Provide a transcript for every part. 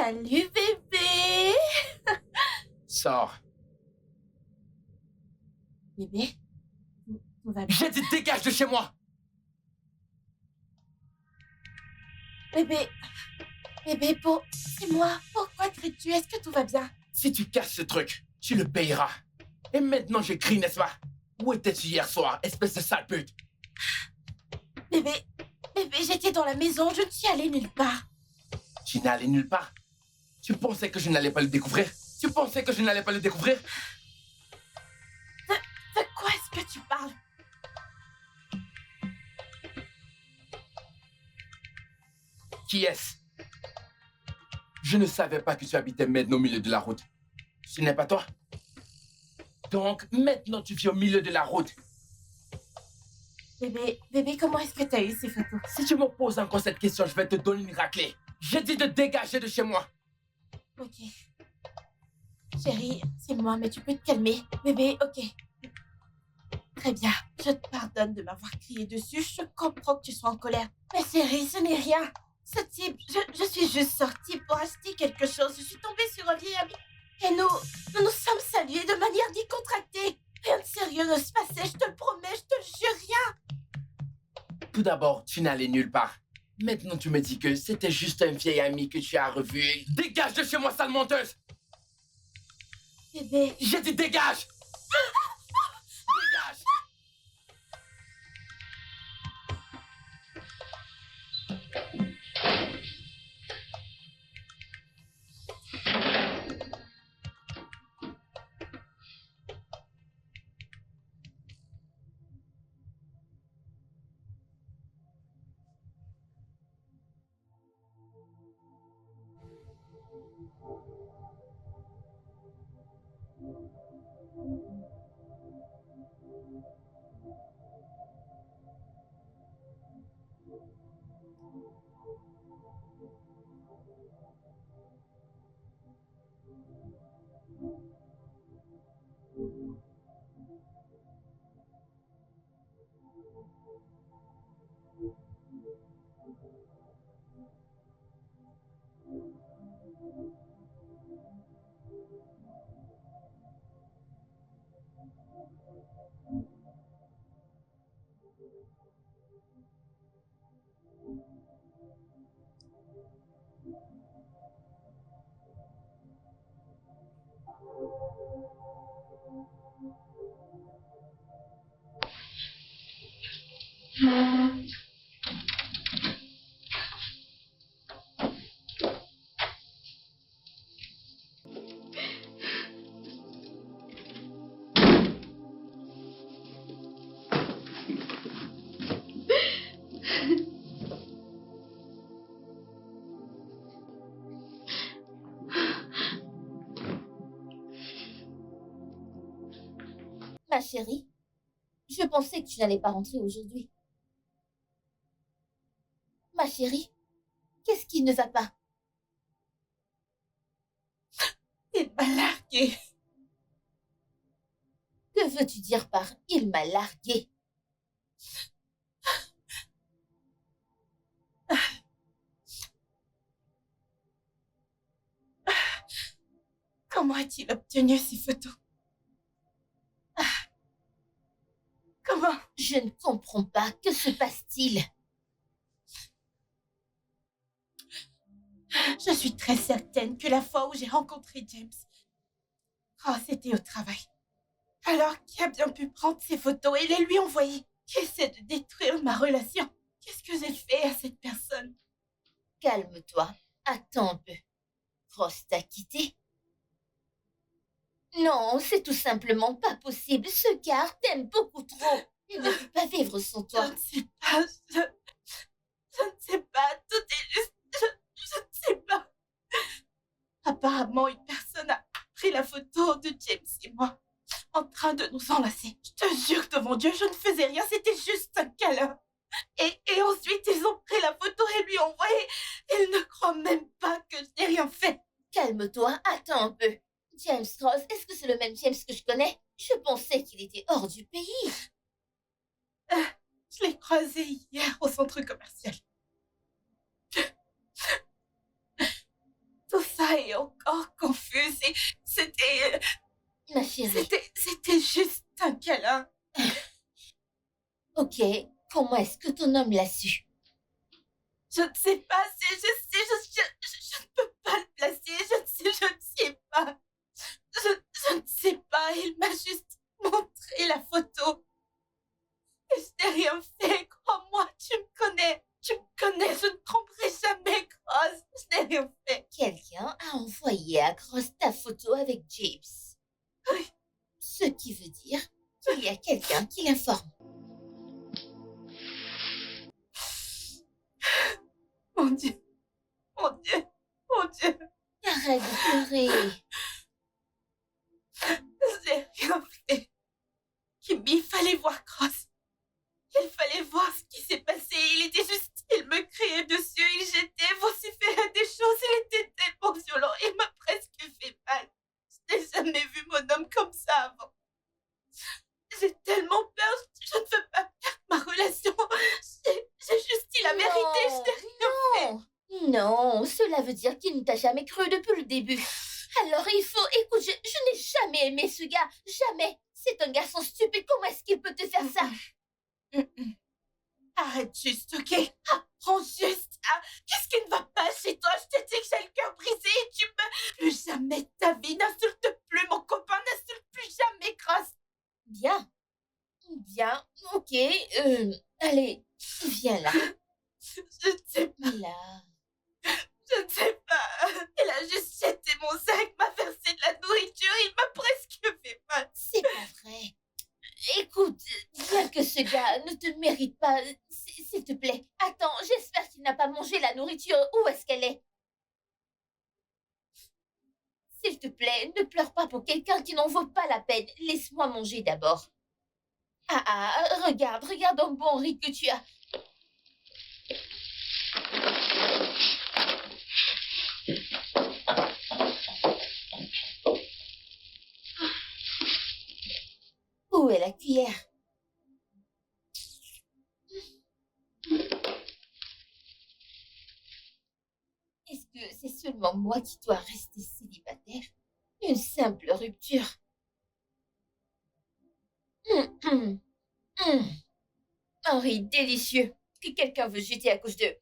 Salut bébé. Sors. Bébé, tout va bien? J'ai dit dégage de chez moi. Bébé, c'est moi. Pourquoi cries-tu? Est-ce que tout va bien? Si tu casses ce truc, tu le payeras. Et maintenant j'écris, n'est-ce pas? Où étais-tu hier soir, espèce de sale pute? Bébé, j'étais dans la maison, je ne suis allée nulle part. Tu n'es allé nulle part? Tu pensais que je n'allais pas le découvrir? Tu pensais que je n'allais pas le découvrir? De quoi est-ce que tu parles? Qui est-ce? Je ne savais pas que tu habitais maintenant au milieu de la route. Ce n'est pas toi? Donc, maintenant tu vis au milieu de la route. Bébé, comment est-ce que tu as eu ces photos? Si tu me poses encore cette question, je vais te donner une raclée. J'ai dit de dégager de chez moi. Ok. Chérie, c'est moi, mais tu peux te calmer. Bébé, ok. Très bien, je te pardonne de m'avoir crié dessus. Je comprends que tu sois en colère. Mais chérie, ce n'est rien. Ce type, je suis juste sortie pour acheter quelque chose. Je suis tombée sur un vieil ami. Et nous sommes salués de manière décontractée. Rien de sérieux ne se passait, je te le promets, je te le jure, rien. Tout d'abord, tu n'allais nulle part. Maintenant, tu me dis que c'était juste un vieil ami que tu as revu. Dégage de chez moi, sale menteuse! Bébé. J'ai dit dégage! Dégage! Ma chérie, je pensais que tu n'allais pas rentrer aujourd'hui. Ma chérie, qu'est-ce qui ne va pas? Il m'a larguée. Que veux-tu dire par « il m'a larguée » ? Comment a-t-il obtenu ces photos? Comment? Je ne comprends pas. Que se passe-t-il? Je suis très certaine que la fois où j'ai rencontré James, c'était au travail. Alors, qui a bien pu prendre ces photos et les lui envoyer? Qui essaie de détruire ma relation? Qu'est-ce que j'ai fait à cette personne? Calme-toi. Attends un peu. Ross t'a quitté? Non, c'est tout simplement pas possible. Ce gars t'aime beaucoup trop. Il ne peut pas vivre sans toi. Je ne sais pas. Je ne sais pas. Tout est juste... Je ne sais pas. Apparemment, une personne a pris la photo de James et moi en train de nous enlacer. Je te jure devant Dieu, je ne faisais rien. C'était juste un câlin. Et ensuite, ils ont pris la photo et lui ont envoyé. Ils ne croient même pas que je n'ai rien fait. Calme-toi. Attends un peu. James Ross, est-ce que c'est le même James que je connais? Je pensais qu'il était hors du pays. Je l'ai croisé hier au centre commercial. Tout ça Ma chérie. C'était juste un câlin. Ok, comment est-ce que ton homme l'a su? Je ne sais pas, je ne peux pas le placer, je ne sais pas. Je ne sais pas, il m'a juste montré la photo. Et je n'ai rien fait, crois-moi, tu me connais, je ne tromperai jamais, Cross, je n'ai rien fait. Quelqu'un a envoyé à Cross ta photo avec James. Oui. Ce qui veut dire qu'il y a quelqu'un qui l'informe. Mon Dieu, mon Dieu, mon Dieu. Arrête de pleurer. Je n'ai rien fait. Kimmy, il fallait voir Cross. Il fallait voir ce qui s'est passé. Il me criait dessus, il jetait, vociférait des choses. Il était tellement violent. Il m'a presque fait mal. Je n'ai jamais vu mon homme comme ça avant. J'ai tellement peur. Je ne veux pas perdre ma relation. J'ai juste dit la vérité. Je n'ai rien fait. Non, cela veut dire qu'il ne t'a jamais cru depuis le début. Alors il faut... Écoute, je n'ai jamais aimé ce gars. Jamais. C'est un garçon stupide. Comment est-ce qu'il peut te faire ça? Arrête juste, ok? Apprends juste. Qu'est-ce qui ne va pas chez toi? Je t'ai dit que j'ai le cœur brisé et tu me... Plus jamais de ta vie. N'insulte plus mon copain. N'insulte plus jamais, Cross. Bien. Bien. Ok. Allez, viens là. Je ne sais pas. Là. Je ne sais pas. Il a juste jeté mon sac, m'a versé de la nourriture. Il m'a presque fait mal. C'est pas vrai. Écoute, bien que ce gars ne te mérite pas, s'il te plaît, attends, j'espère qu'il n'a pas mangé la nourriture. Où est-ce qu'elle est? S'il te plaît, ne pleure pas pour quelqu'un qui n'en vaut pas la peine. Laisse-moi manger d'abord. Regarde un bon riz que tu as. Où est la cuillère? Est-ce que c'est seulement moi qui dois rester célibataire? Une simple rupture. Un riz délicieux que quelqu'un veut jeter à cause d'eux.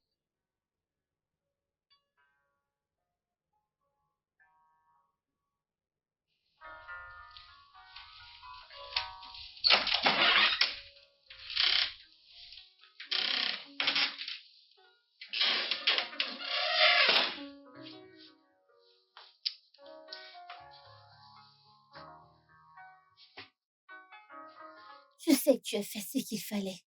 Je sais que tu as fait ce qu'il fallait.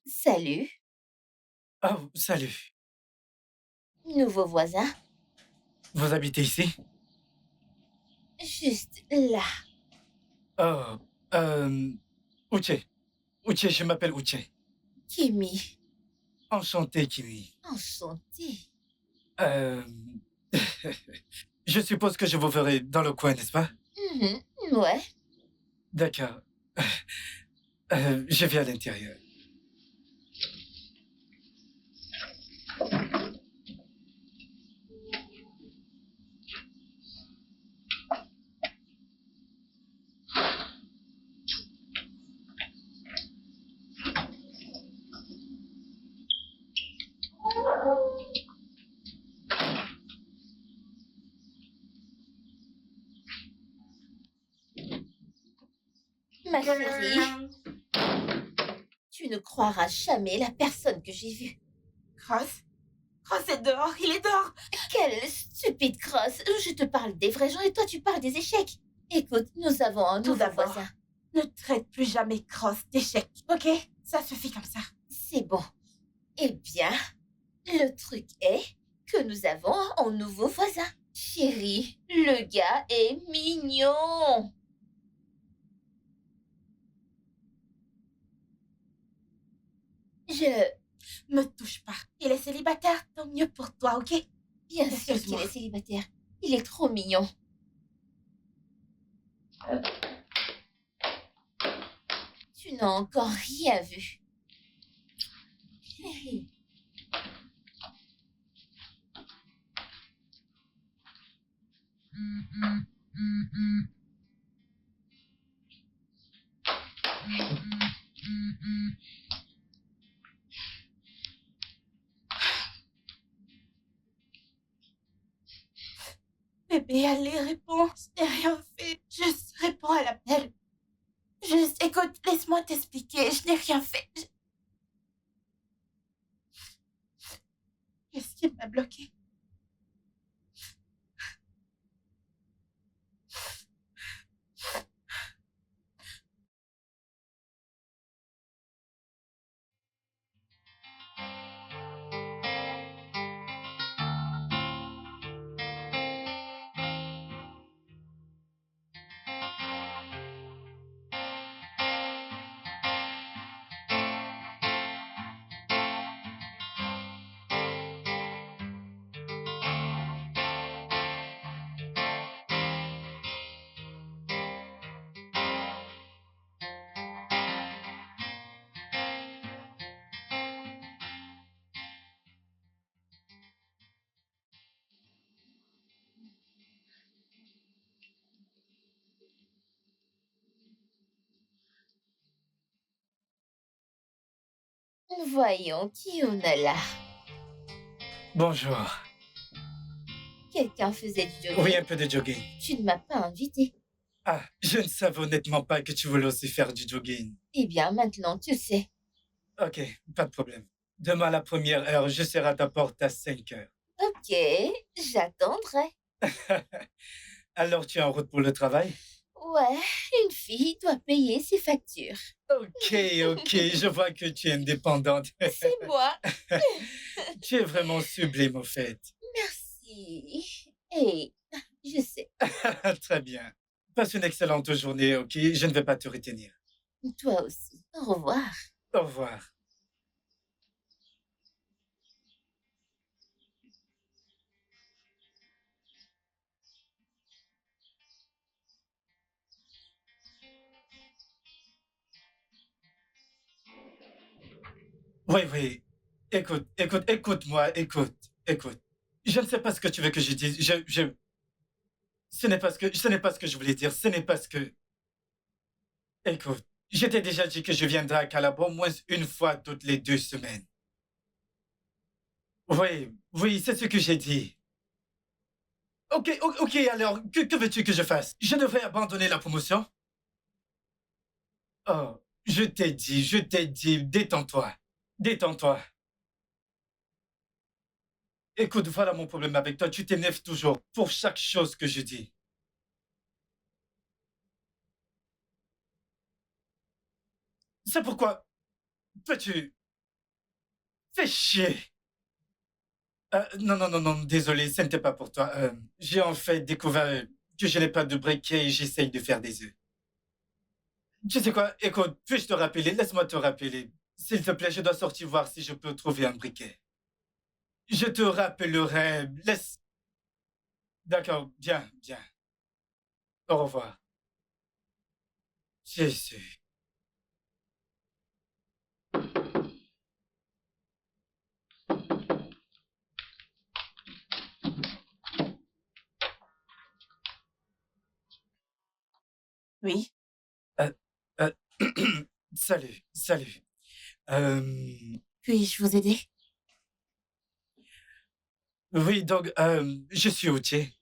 Salut, Oh, salut. nouveau voisin. Vous habitez ici? Juste là. Oh, Uche. Uche, je m'appelle Uche. Kimi, Enchanté, Kimi. enchanté. Je suppose que je vous verrai dans le coin, n'est-ce pas? Ouais. D'accord. Je vais à l'intérieur. Ma chérie, tu ne croiras jamais la personne que j'ai vue. Cross est dehors, il est dehors. Quelle stupide crosse. Je te parle des vrais gens et toi tu parles des échecs. Écoute, nous avons un Tout nouveau d'abord. voisin. Ne traite plus jamais Cross d'échec, ok? Ça suffit comme ça. C'est bon. Eh bien, le truc est que nous avons un nouveau voisin. Chérie, le gars est mignon. Me touche pas. Il est célibataire, tant mieux pour toi, ok? Bien sûr qu'il est célibataire. Il est trop mignon. Tu n'as encore rien vu. Hey. Bébé, allez, réponds. Je n'ai rien fait. Juste réponds à l'appel. Juste, écoute, laisse-moi t'expliquer. Je n'ai rien fait. Qu'est-ce qui m'a bloqué? Voyons qui on a là. Bonjour. Quelqu'un faisait du jogging. Oui, un peu de jogging. Tu ne m'as pas invité. Ah, je ne savais honnêtement pas que tu voulais aussi faire du jogging. Eh bien, maintenant, tu le sais. Ok, pas de problème. Demain à la première heure, je serai à ta porte à 5 heures. Ok, j'attendrai. Alors, tu es en route pour le travail? Ouais, une fille doit payer ses factures. Ok, je vois que tu es indépendante. C'est moi. Tu es vraiment sublime, au fait. Merci. Et je sais, Très bien. Passe une excellente journée, ok? Je ne vais pas te retenir. toi aussi. Au revoir. Au revoir. Oui. Écoute-moi, écoute. Je ne sais pas ce que tu veux que je dise. Ce n'est pas ce que je voulais dire. Ce n'est pas ce que... Écoute, je t'ai déjà dit que je viendrai à Calabar au moins une fois toutes les 2 semaines. Oui, c'est ce que j'ai dit. Ok, alors, que veux-tu que je fasse? Je devrais abandonner la promotion? Oh, je t'ai dit, détends-toi. Détends-toi. Écoute, voilà mon problème avec toi. Tu t'énerves toujours pour chaque chose que je dis. C'est pourquoi... Peux-tu... Fais chier. Non, désolé, ce n'était pas pour toi. J'ai en fait découvert que je n'ai pas de briquet et j'essaye de faire des œufs. Tu sais quoi? Écoute, puis-je te rappeler? Laisse-moi te rappeler. S'il te plaît, je dois sortir voir si je peux trouver un briquet. Je te rappellerai. Laisse... D'accord, bien. Au revoir. Jésus. Oui. Euh, euh, salut. Puis-je vous aider? Oui, donc, je suis Outier.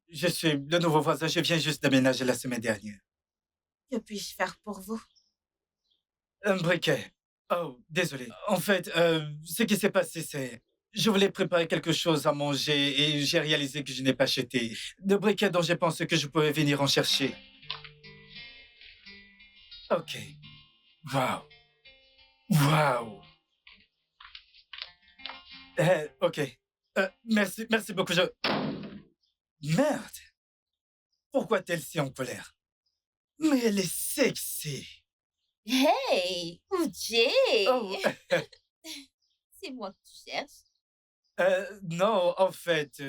Je suis le nouveau voisin. Je viens juste d'aménager la semaine dernière. Que puis-je faire pour vous? Un briquet. Oh, désolé. En fait, ce qui s'est passé, c'est... Je voulais préparer quelque chose à manger et j'ai réalisé que je n'ai pas acheté de briquet dont j'ai pensé que je pouvais venir en chercher. Ok. Waouh. Ok. Merci beaucoup. Merde. Pourquoi est-elle si en colère? Mais elle est sexy. Hey, Oujé. Oh, C'est moi que tu cherches. Non, en fait,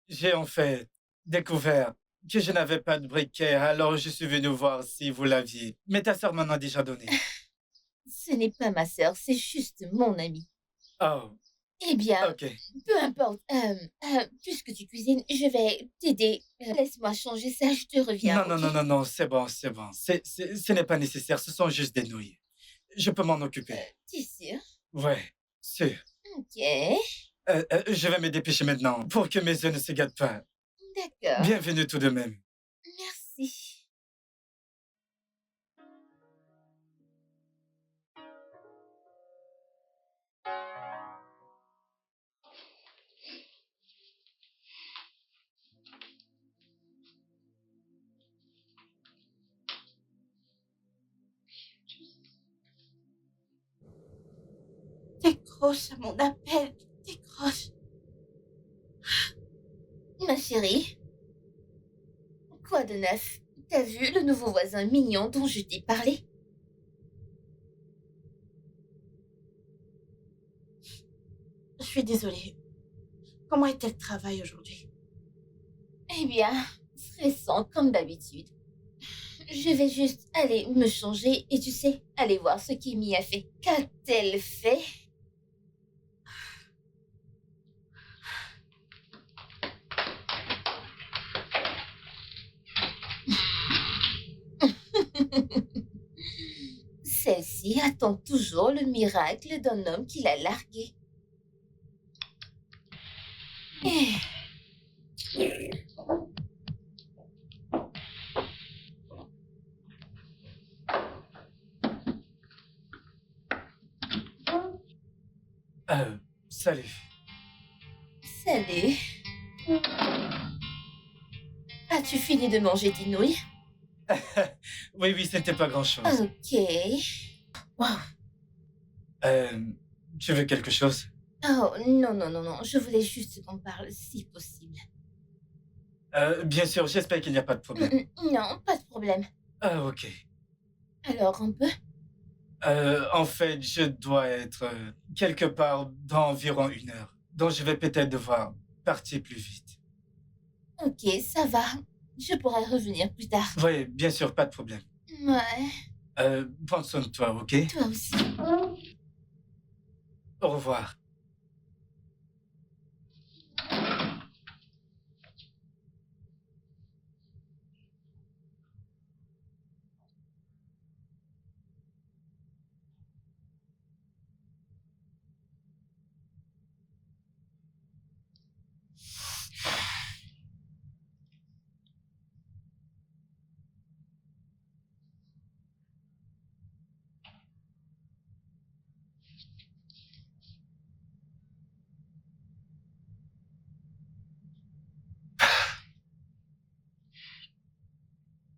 j'ai en fait découvert que je n'avais pas de briquet, alors je suis venu voir si vous l'aviez. Mais ta sœur m'en a déjà donné. Ce n'est pas ma sœur, c'est juste mon amie. Oh, Eh bien, ok. peu importe. Puisque tu cuisines, je vais t'aider. Laisse-moi changer ça, je te reviens. Non, non, ok? non, non, non, c'est bon, c'est bon. Ce n'est pas nécessaire, ce sont juste des nouilles. Je peux m'en occuper. T'es sûr? Ouais, sûr. Ok, Je vais me dépêcher maintenant pour que mes œufs ne se gâtent pas. d'accord. Bienvenue tout de même. Merci. Décroche à mon appel. Décroche. Ma chérie, quoi de neuf? T'as vu le nouveau voisin mignon dont je t'ai parlé? Je suis désolée. Comment était le travail aujourd'hui? Eh bien, stressant comme d'habitude. Je vais juste aller me changer et tu sais, aller voir ce qu'Amy a fait. Qu'a-t-elle fait? Celle-ci attend toujours le miracle d'un homme qui l'a larguée. Eh, Salut. salut. As-tu fini de manger tes nouilles? Oui, oui, c'était pas grand-chose. Ok. Wow. Tu veux quelque chose? Oh, non, non, non, non. Je voulais juste qu'on parle si possible. Bien sûr, j'espère qu'il n'y a pas de problème. Non, pas de problème. Ah, ok. Alors, on peut? En fait, je dois être quelque part dans environ 1 heure. Donc, je vais peut-être devoir partir plus vite. Ok, ça va. Je pourrai revenir plus tard. Oui, bien sûr, pas de problème. Ouais, Prends soin de toi, ok? toi aussi. Au revoir.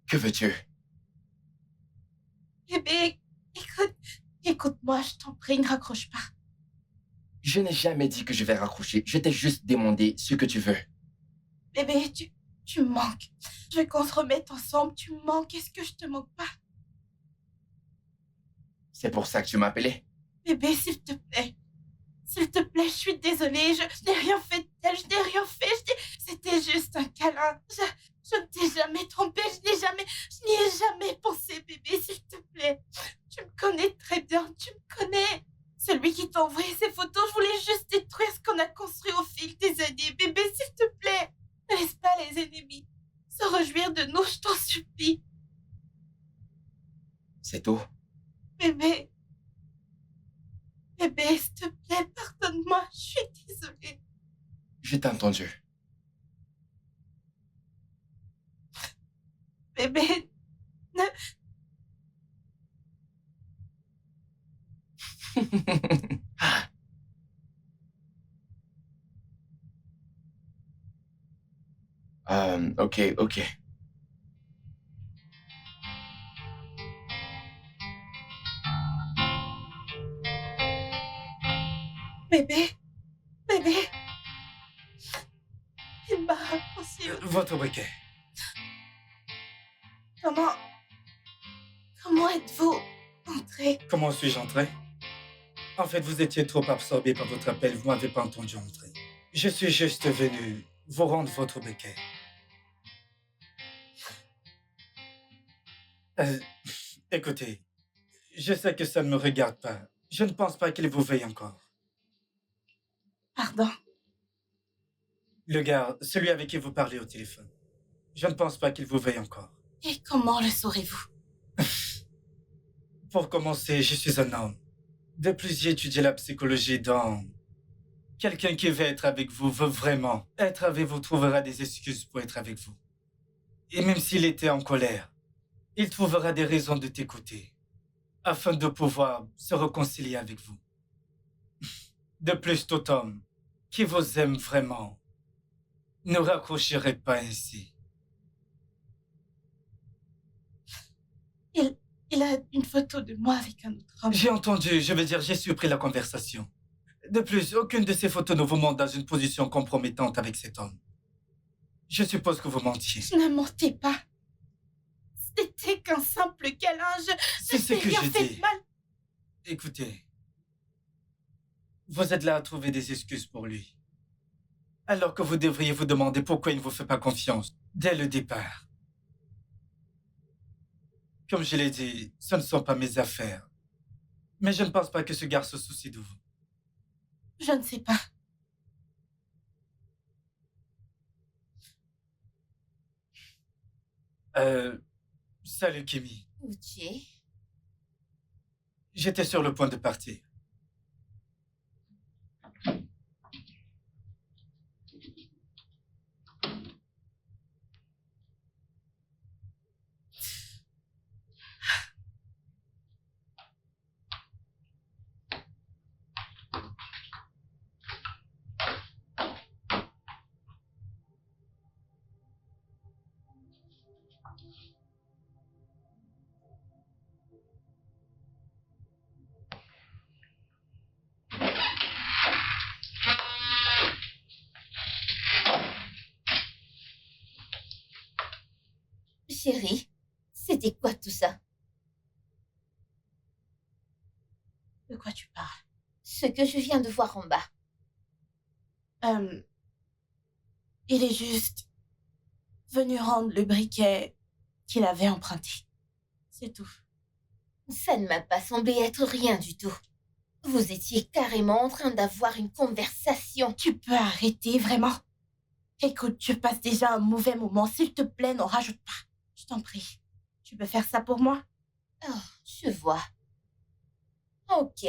Que veux-tu? Bébé, écoute-moi, je t'en prie, ne raccroche pas. Je n'ai jamais dit que je vais raccrocher. Je t'ai juste demandé ce que tu veux. Bébé, tu me manques. Je veux qu'on se remette ensemble. Tu me manques. Est-ce que je te manque pas? C'est pour ça que tu m'as appelé? Bébé, s'il te plaît. S'il te plaît, je suis désolée. Je n'ai rien fait de tel. Je n'ai rien fait. C'était juste un câlin. Je ne t'ai jamais trompé. Je n'y ai jamais pensé, bébé, s'il te plaît. Tu me connais très bien. Tu me connais. Celui qui t'a envoyé ces photos, je voulais juste détruire ce qu'on a construit au fil des années. Bébé, s'il te plaît. Ne laisse pas les ennemis se réjouir de nous, je t'en supplie. C'est tout? Bébé. Bébé, s'il te plaît, pardonne-moi. Je suis désolée. Je t'ai entendu. Bébé, ne... Ok, ok. Bébé, bébé. Il m'a raccourci. Votre briquet. Comment êtes-vous entré? Comment suis-je entré? En fait, vous étiez trop absorbé par votre appel, vous m'avez pas entendu entrer. Je suis juste venu vous rendre votre béquet. Euh, écoutez, je sais que ça ne me regarde pas. Je ne pense pas qu'il vous veille encore. Pardon. Le gars, celui avec qui vous parlez au téléphone. Je ne pense pas qu'il vous veille encore. Et comment le saurez-vous? Pour commencer, je suis un homme. De plus, j'ai étudié la psychologie dans... Quelqu'un qui veut être avec vous veut vraiment être avec vous, trouvera des excuses pour être avec vous. Et même s'il était en colère, il trouvera des raisons de t'écouter, afin de pouvoir se réconcilier avec vous. De plus, tout homme qui vous aime vraiment ne raccrocherait pas ainsi. Il a une photo de moi avec un autre homme. J'ai entendu, je veux dire, j'ai surpris la conversation. De plus, aucune de ces photos ne vous montre dans une position compromettante avec cet homme. Je suppose que vous mentiez. Je ne mentais pas. C'était qu'un simple câlin. C'est ce t'ai que rien je fait dis. de mal. Écoutez, vous êtes là à trouver des excuses pour lui. Alors que vous devriez vous demander pourquoi il ne vous fait pas confiance dès le départ. Comme je l'ai dit, ce ne sont pas mes affaires. Mais je ne pense pas que ce gars se soucie de vous. Je ne sais pas. Salut Kimi. Où tu es? J'étais sur le point de partir. Chérie, c'était quoi tout ça? De quoi tu parles? Ce que je viens de voir en bas. Il est juste venu rendre le briquet qu'il avait emprunté. C'est tout. Ça ne m'a pas semblé être rien du tout. Vous étiez carrément en train d'avoir une conversation. Tu peux arrêter, vraiment? Écoute, je passe déjà un mauvais moment. S'il te plaît, n'en rajoute pas. Je t'en prie. Tu peux faire ça pour moi? Oh, je vois. Ok.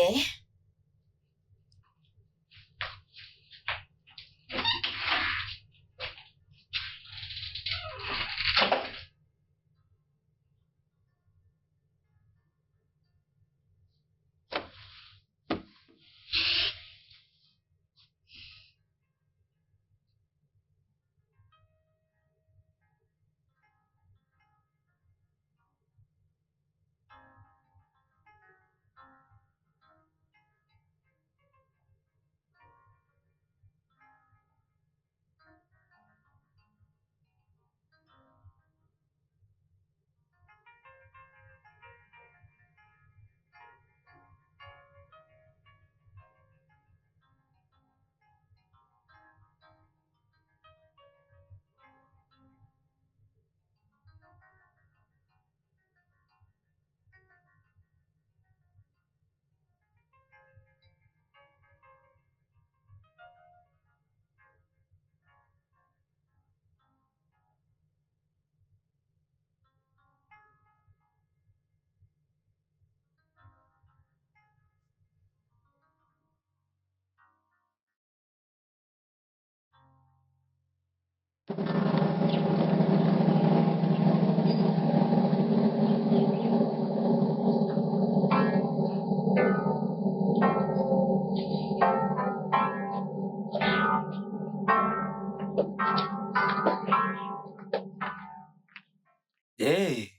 Hey,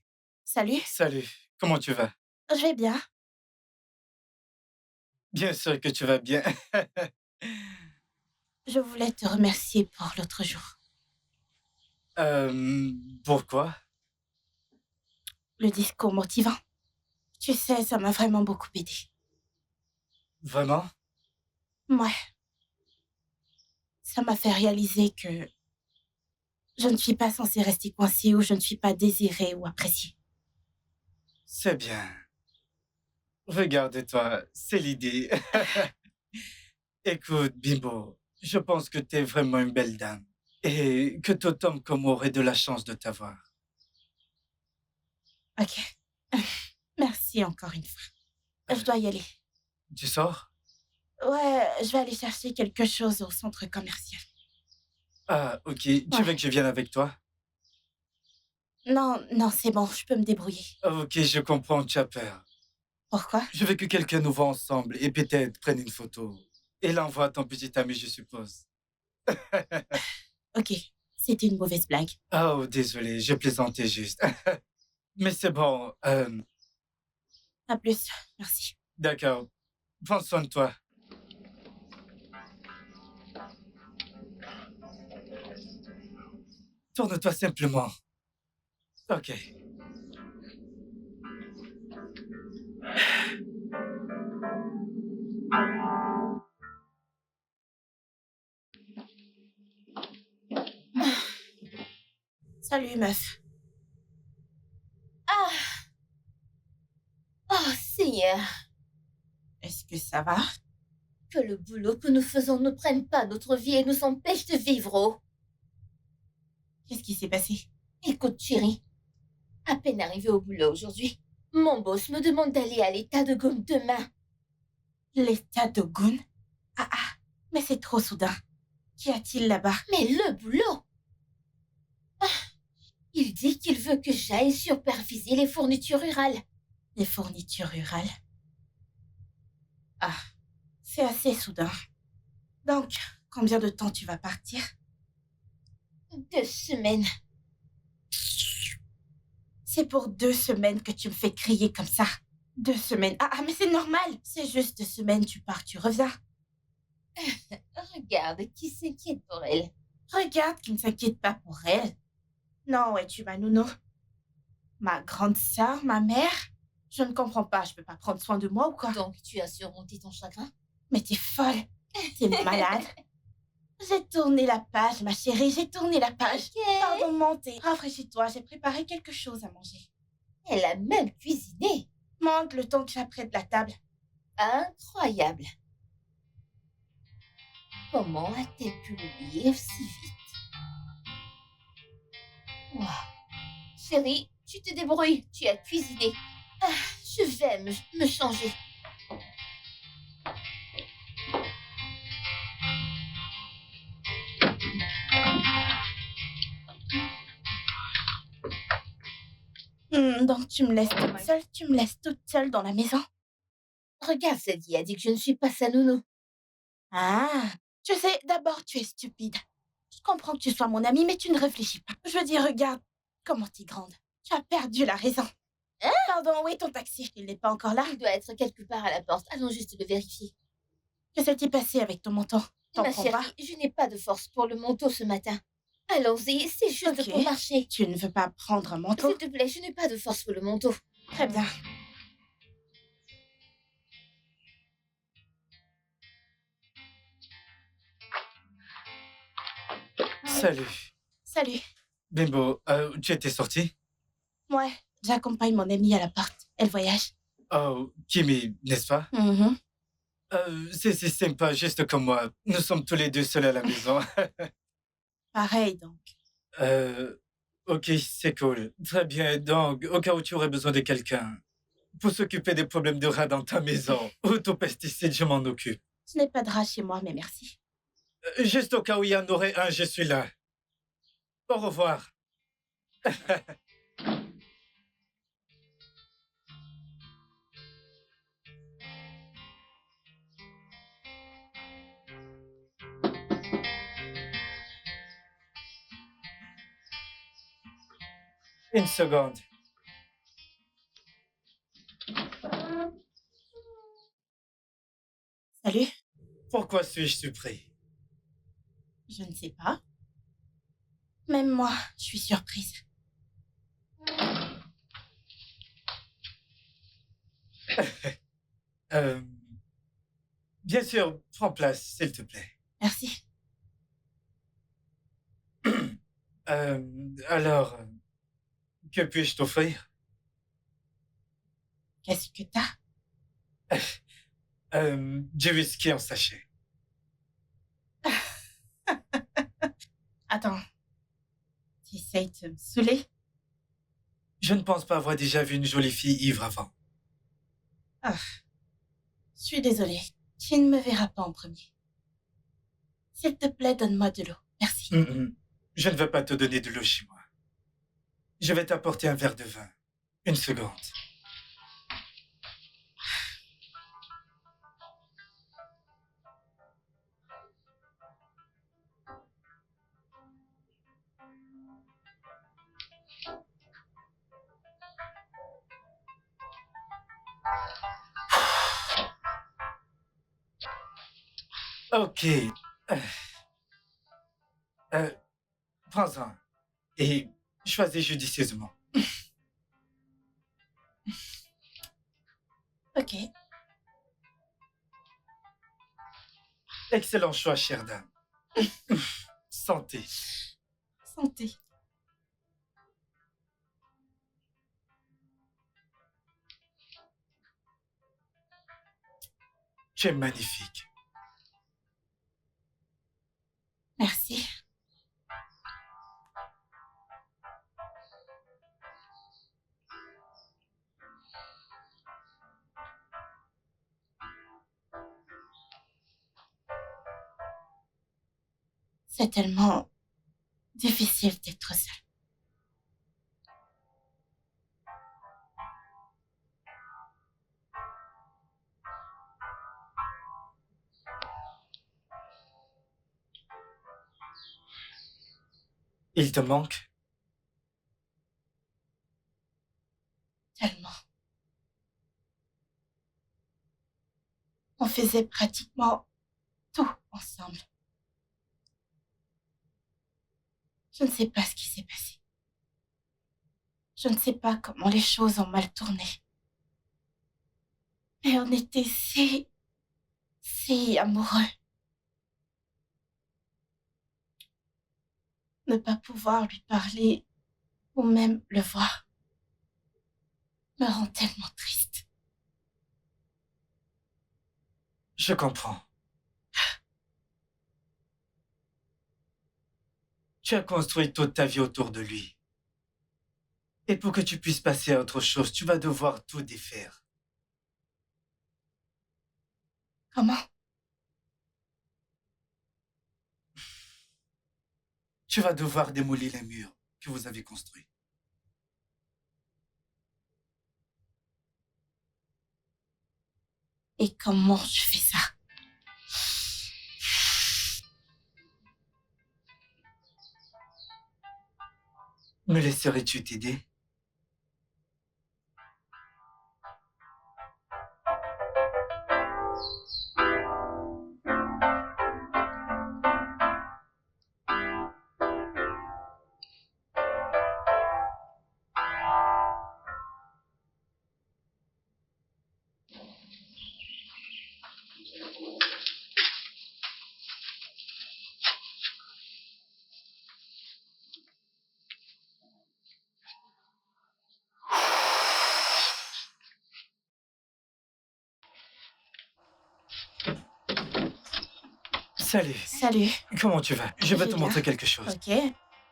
Salut. salut. Comment tu vas? Je vais bien. Bien sûr que tu vas bien. Je voulais te remercier pour l'autre jour. Pourquoi? Le discours motivant. Tu sais, ça m'a vraiment beaucoup aidé. Vraiment? Ouais. Ça m'a fait réaliser que je ne suis pas censée rester coincée où je ne suis pas désirée ou appréciée. C'est bien. Regarde-toi, c'est l'idée. Écoute, Bimbo, je pense que t'es vraiment une belle dame et que tout homme comme moi aurait de la chance de t'avoir. Ok. Merci encore une fois. Je dois y aller. Tu sors? Ouais, je vais aller chercher quelque chose au centre commercial. Ah, ok. Tu veux Ouais. que je vienne avec toi? Non, non, c'est bon, je peux me débrouiller. Ah, ok, je comprends, tu as peur. Pourquoi? Je veux que quelqu'un nous voit ensemble et peut-être prenne une photo et l'envoie à ton petit ami, je suppose. Ok, c'était une mauvaise blague. Oh, désolé, je plaisantais juste. Mais c'est bon. À plus, merci. D'accord. Prends soin de toi. Tourne-toi simplement. Ok. Salut, meuf. Ah, oh Seigneur, Est-ce que ça va? que le boulot que nous faisons ne prenne pas notre vie et nous empêche de vivre, oh. Qu'est-ce qui s'est passé? Écoute, chérie, à peine arrivé au boulot aujourd'hui, mon boss me demande d'aller à l'état de gomme demain. L'état d'Ogun? Ah ah, mais c'est trop soudain. Qu'y a-t-il là-bas? Mais le boulot! Ah, il dit qu'il veut que j'aille superviser les fournitures rurales. Les fournitures rurales? Ah, c'est assez soudain. Donc, combien de temps tu vas partir? 2 semaines. C'est pour 2 semaines que tu me fais crier comme ça. 2 semaines. Ah, ah, mais c'est normal. C'est juste 2 semaines, tu pars, tu reviens. Regarde, qui s'inquiète pour elle. Regarde qui ne s'inquiète pas pour elle. Non, ouais, tu ma nounou. Ma grande sœur, ma mère. Je ne comprends pas, je peux pas prendre soin de moi ou quoi? Donc, tu as surmonté ton chagrin? Mais t'es folle. T'es malade. J'ai tourné la page, ma chérie, j'ai tourné la page. Ok. Pardon, montez. Rafraîchis-toi, j'ai préparé quelque chose à manger. Elle a même cuisiné. Monte le temps que j'apprête la table. Incroyable. Comment a-t-elle pu l'oublier si vite? Wow. Chérie, tu te débrouilles, tu as cuisiné. Ah, je vais me changer. Donc tu me laisses toute seule, tu me laisses toute seule dans la maison. Regarde, Sadie a dit que je ne suis pas sa nounou. Ah, tu sais, d'abord tu es stupide. Je comprends que tu sois mon amie, mais tu ne réfléchis pas. Je veux dire, regarde comment t'es grande. Tu as perdu la raison. Hein? Pardon, où est ton taxi? Il n'est pas encore là. Il doit être quelque part à la porte. Allons juste le vérifier. Que s'est-il passé avec ton menton? T'en Ma prends chérie, pas? je n'ai pas de force pour le manteau ce matin. Allons-y, c'est juste Ok. pour marcher. Tu ne veux pas prendre un manteau? S'il te plaît, je n'ai pas de force pour le manteau. Très bien. Salut. Salut. Bimbo, tu étais sorti? Ouais, j'accompagne mon amie à la porte. Elle voyage. Oh, Kimi, n'est-ce pas? Mhm. C'est sympa, juste comme moi. Nous sommes tous les deux seuls à la maison. Pareil, donc. Ok, c'est cool. Très bien, donc, au cas où tu aurais besoin de quelqu'un pour s'occuper des problèmes de rats dans ta maison, ou ton pesticide, je m'en occupe. Je n'ai pas de rat chez moi, mais merci. Juste au cas où il y en aurait un, je suis là. Au revoir. Une seconde. Salut. Pourquoi suis-je surpris? Je ne sais pas. Même moi, je suis surprise. Euh, Bien sûr, prends place, s'il te plaît. Merci. Alors, que puis-je t'offrir? Qu'est-ce que t'as? Du whisky en sachet. Attends. Tu essayes de me saouler? Je ne pense pas avoir déjà vu une jolie fille ivre avant. Je suis désolée. Tu ne me verras pas en premier. S'il te plaît, donne-moi de l'eau. Merci. Je ne veux pas te donner de l'eau chez moi. Je vais t'apporter un verre de vin. Une seconde. Ok. Prends-en. Et choisis judicieusement. Ok. Excellent choix, chère dame. Santé. Santé. Tu es magnifique. Merci. C'est tellement difficile d'être seule. Il te manque? Tellement. On faisait pratiquement tout ensemble. Je ne sais pas ce qui s'est passé. Je ne sais pas comment les choses ont mal tourné. Mais on était si amoureux. Ne pas pouvoir lui parler ou même le voir me rend tellement triste. Je comprends. Tu as construit toute ta vie autour de lui. Et pour que tu puisses passer à autre chose, tu vas devoir tout défaire. Comment? Tu vas devoir démolir les murs que vous avez construits. Et comment je fais ça? Me laisserais-tu t'aider? Salut. Salut. Comment tu vas? Je vais te bien. montrer quelque chose. Ok.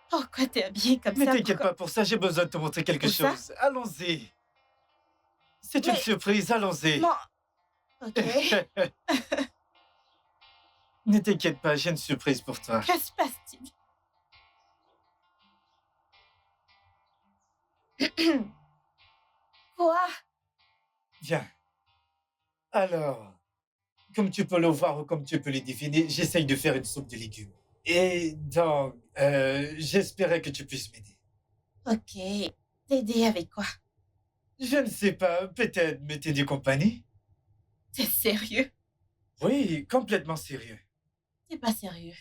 Pourquoi t'es habillée comme Mais ça? t'inquiète pas pour ça, j'ai besoin de te montrer quelque Pour ça? chose. Allons-y. C'est une Mais- surprise, allons-y. Non. Ok. Ne t'inquiète pas, j'ai une surprise pour toi. Que se passe-t-il? Quoi? Viens. Alors, comme tu peux le voir ou comme tu peux le deviner, j'essaye de faire une soupe de légumes. Et donc, j'espérais que tu puisses m'aider. Ok. T'aider avec quoi? Je ne sais pas, peut-être me t'aider compagnie? T'es sérieux? Oui, complètement sérieux. T'es pas sérieux.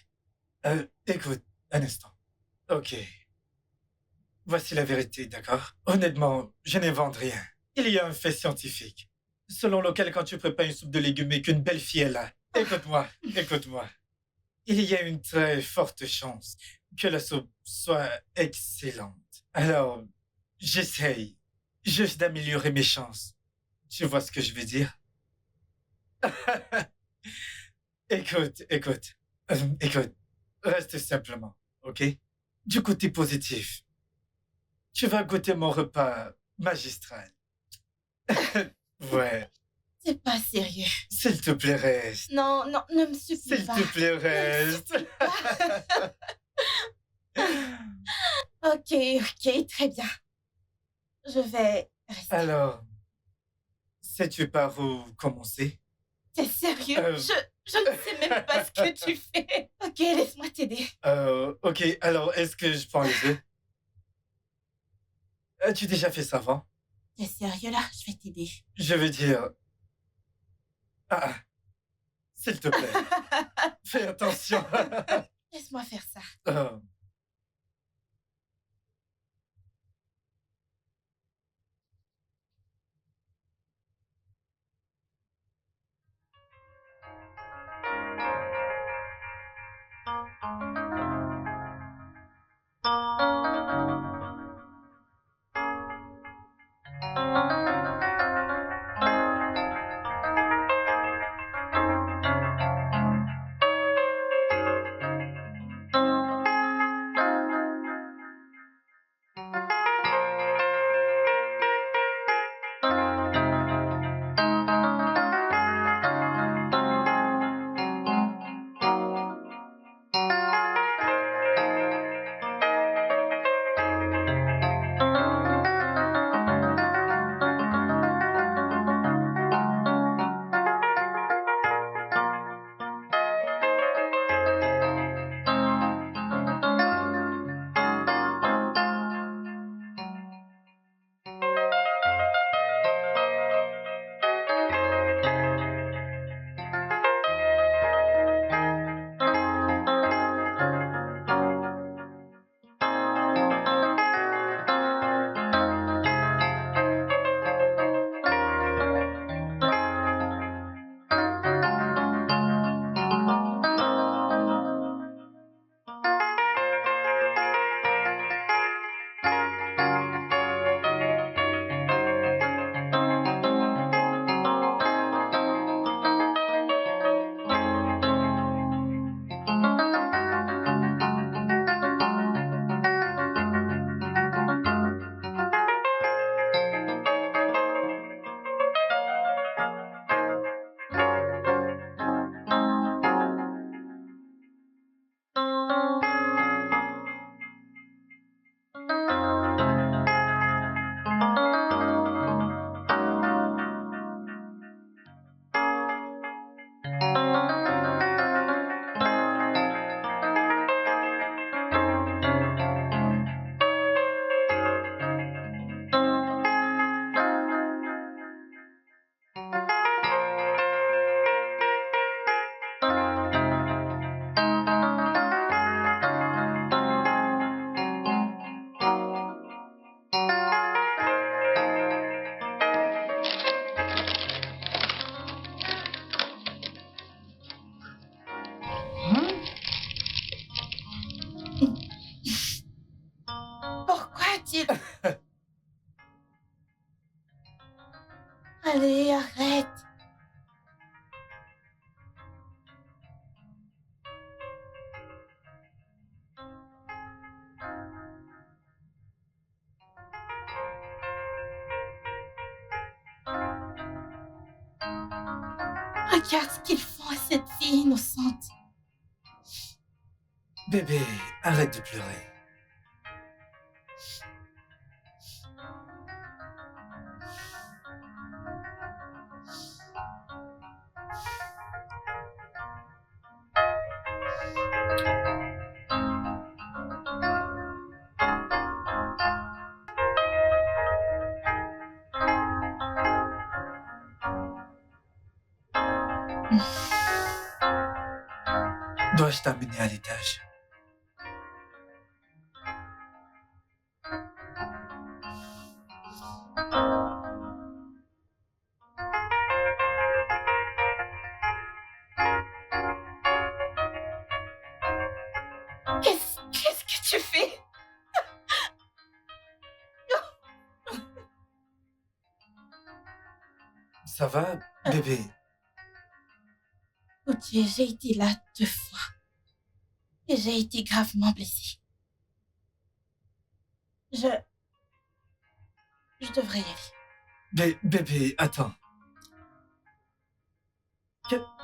Écoute, un instant. Ok. Voici la vérité, d'accord? Honnêtement, je n'invente rien. Il y a un fait scientifique, selon lequel quand tu prépares une soupe de légumes et qu'une belle fille est là, Écoute-moi, écoute-moi. Il y a une très forte chance que la soupe soit excellente. Alors, j'essaye juste d'améliorer mes chances. Tu vois ce que je veux dire? Écoute, reste simplement, ok? Du côté positif, tu vas goûter mon repas magistral. Ouais, C'est pas sérieux. s'il te plaît, reste. Non, non, ne me supplie S'il pas. te plaît, reste. Ok, ok, très bien. Je vais rester. Alors, sais-tu par où commencer? T'es sérieux? Euh. Je ne sais même pas ce que tu fais. Ok, laisse-moi t'aider. Ok, alors est-ce que je prends les œufs? As-tu déjà fait ça avant? T'es sérieux là? Je vais t'aider. Je veux dire... Ah, s'il te plaît, fais attention. Laisse-moi faire ça. Euh, Pourquoi a-t-il... Allez, arrête. Regarde ce qu'ils font à cette fille innocente. Bébé, arrête de pleurer. Dois-je t'amener à l'étage? Ça va, bébé? Gauthier, j'ai été là 2 fois. Et j'ai été gravement blessée. Je devrais y aller. Bébé, attends.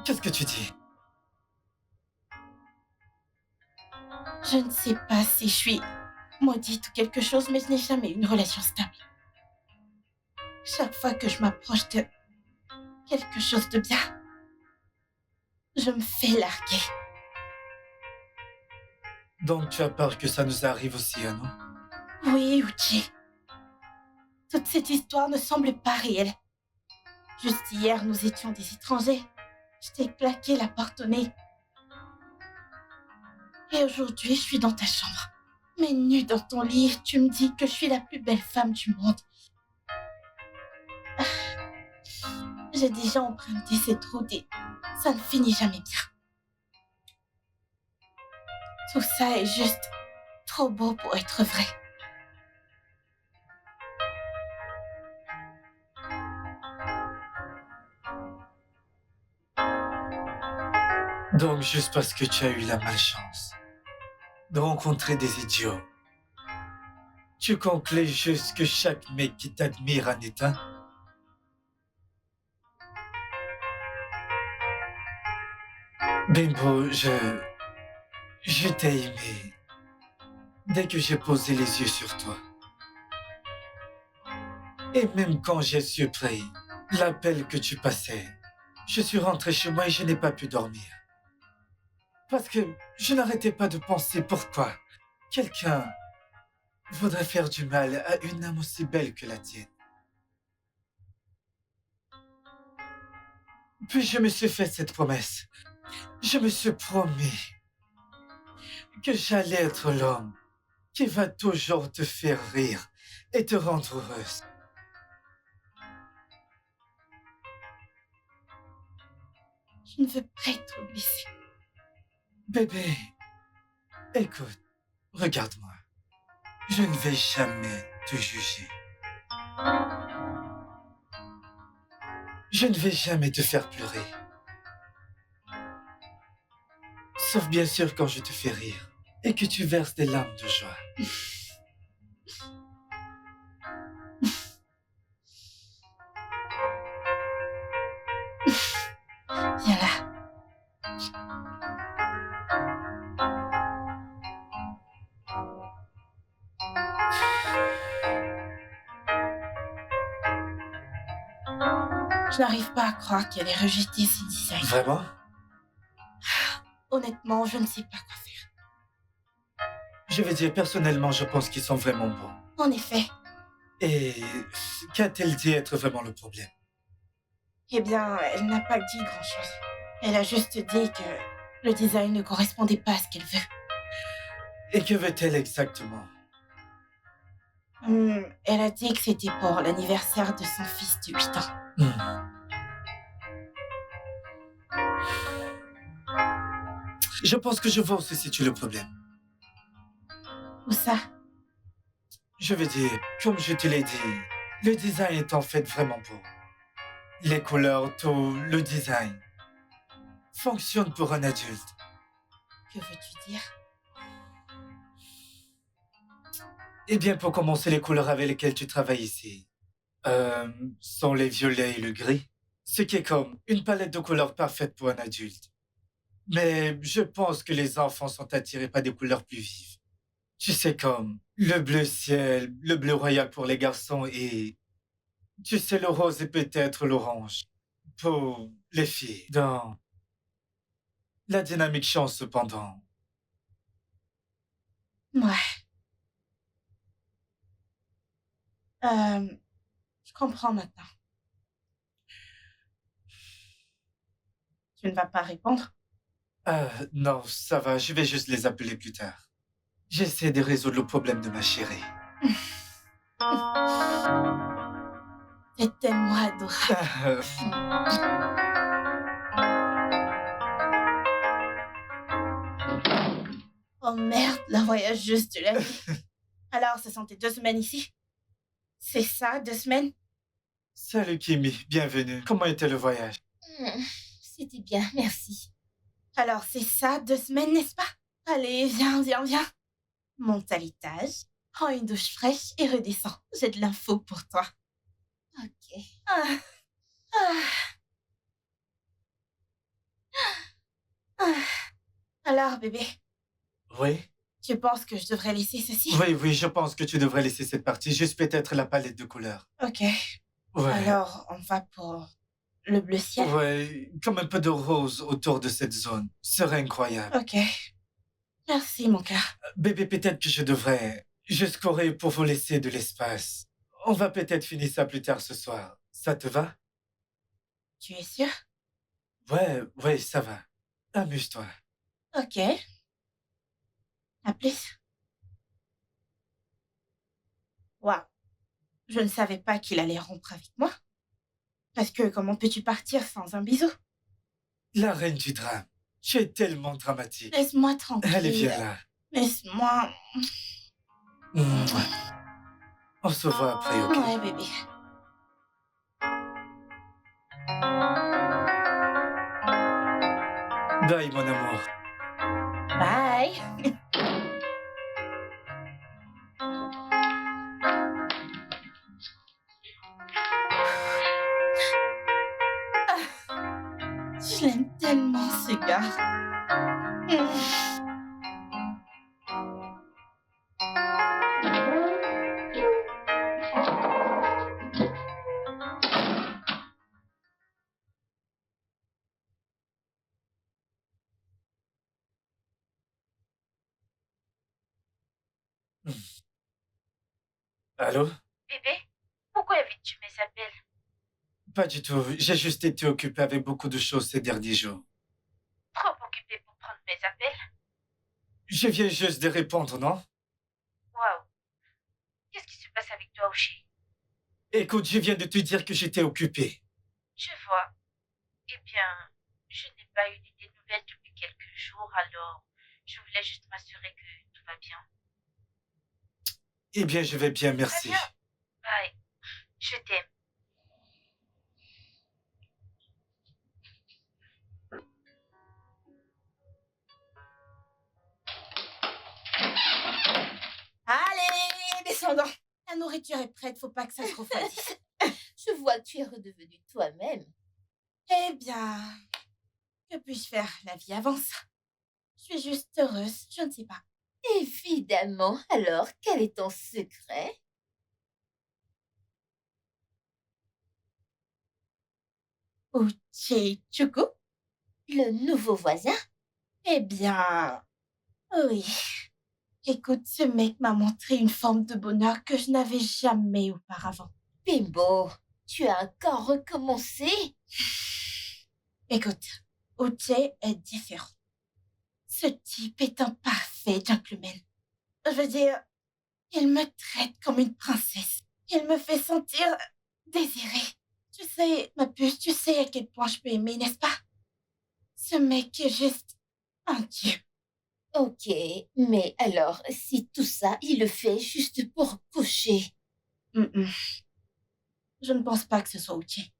Qu'est-ce que tu dis? Je ne sais pas si je suis maudite ou quelque chose, mais je n'ai jamais eu une relation stable. Chaque fois que je m'approche de quelque chose de bien, je me fais larguer. Donc tu as peur que ça nous arrive aussi, hein, non? Oui, Uchi. Toute cette histoire ne semble pas réelle. Juste hier, nous étions des étrangers. Je t'ai claqué la porte au nez. Et aujourd'hui, je suis dans ta chambre. Mais nue dans ton lit, tu me dis que je suis la plus belle femme du monde. J'ai déjà emprunté cette route et ça ne finit jamais bien. Tout ça est juste trop beau pour être vrai. Donc juste parce que tu as eu la malchance de rencontrer des idiots, tu conclus juste que chaque mec qui t'admire en est un? Bimbo, je t'ai aimé dès que j'ai posé les yeux sur toi. Et même quand j'ai surpris l'appel que tu passais, je suis rentré chez moi et je n'ai pas pu dormir. Parce que je n'arrêtais pas de penser pourquoi quelqu'un voudrait faire du mal à une âme aussi belle que la tienne. Puis je me suis fait cette promesse. Je me suis promis que j'allais être l'homme qui va toujours te faire rire et te rendre heureuse. Je ne veux pas être blessée. Bébé, écoute, regarde-moi. Je ne vais jamais te juger. Je ne vais jamais te faire pleurer. Sauf bien sûr quand je te fais rire et que tu verses des larmes de joie. Viens là. Je n'arrive pas à croire qu'elle ait rejeté ces designs. Vraiment? Honnêtement, je ne sais pas quoi faire. Je vais dire personnellement, je pense qu'ils sont vraiment beaux. En effet. Et qu'a-t-elle dit être vraiment le problème? Eh bien, elle n'a pas dit grand-chose. Elle a juste dit que le design ne correspondait pas à ce qu'elle veut. Et que veut-elle exactement? Elle a dit que c'était pour l'anniversaire de son fils de 8 ans. Je pense que je vois où se situe le problème. Où ça? Je veux dire, comme je te l'ai dit, le design est en fait vraiment beau. Les couleurs, tout, le design fonctionne pour un adulte. Que veux-tu dire? Eh bien, pour commencer, les couleurs avec lesquelles tu travailles ici sont les violets et le gris, ce qui est comme une palette de couleurs parfaite pour un adulte. Mais je pense que les enfants sont attirés par des couleurs plus vives. Tu sais, comme le bleu ciel, le bleu royal pour les garçons et, tu sais, le rose et peut-être l'orange pour les filles. Dans la dynamique change cependant. Ouais. Je comprends maintenant. Tu ne vas pas répondre? Non, ça va, je vais juste les appeler plus tard. J'essaie de résoudre le problème de ma chérie. T'es tellement adorable. Oh merde, la voyageuse de la vie. Alors, ce sont tes 2 semaines ici? C'est ça, 2 semaines? Salut Kimi, bienvenue. Comment était le voyage? C'était bien, merci. Alors, c'est ça, 2 semaines, n'est-ce pas? Allez, viens. Monte à l'étage, prends une douche fraîche et redescends. J'ai de l'info pour toi. Ok. Ah, ah. Ah. Alors, bébé, Oui? tu penses que je devrais laisser ceci? Oui, je pense que tu devrais laisser cette partie, juste peut-être la palette de couleurs. Ok. Ouais. Alors, on va pour le bleu ciel? Ouais, comme un peu de rose autour de cette zone. Ce serait incroyable. Ok. Merci, mon cœur. Bébé, peut-être que je devrais juste courir pour vous laisser de l'espace. On va peut-être finir ça plus tard ce soir. Ça te va? Tu es sûr? Ouais, ça va. Amuse-toi. Ok. À plus. Waouh. Je ne savais pas qu'il allait rompre avec moi. Parce que comment peux-tu partir sans un bisou? La reine du drame. Tu es tellement dramatique. Laisse-moi tranquille. Allez, viens là. Laisse-moi... Mouah. On se voit après, ok? Ouais, bébé. Bye, mon amour. Bye. Je l'aime tellement, ce gars. Allô? Bébé, pourquoi évites-tu mes appels? Pas du tout. J'ai juste été occupé avec beaucoup de choses ces derniers jours. Trop occupé pour prendre mes appels? Je viens juste de répondre, non? Waouh. Qu'est-ce qui se passe avec toi, Oshi? Écoute, je viens de te dire que j'étais occupé. Je vois. Eh bien, je n'ai pas eu de tes nouvelles depuis quelques jours, alors je voulais juste m'assurer que tout va bien. Eh bien, je vais bien, merci. Très bien. Bye. Je t'aime. Allez, descendons. La nourriture est prête, faut pas que ça se refroidisse. Je vois que tu es redevenu toi-même. Eh bien, que puis-je faire? La vie avance. Je suis juste heureuse, je ne sais pas. Évidemment. Alors, quel est ton secret? Uchichuku? Le nouveau voisin? Eh bien, oui. Écoute, ce mec m'a montré une forme de bonheur que je n'avais jamais auparavant. Bimbo, tu as encore recommencé? Écoute, Uche est différent. Ce type est un parfait gentleman. Je veux dire, il me traite comme une princesse. Il me fait sentir désirée. Tu sais, ma puce, tu sais à quel point je peux aimer, n'est-ce pas? Ce mec est juste un dieu. Ok, mais alors, si tout ça, il le fait juste pour coucher. Je ne pense pas que ce soit Uche.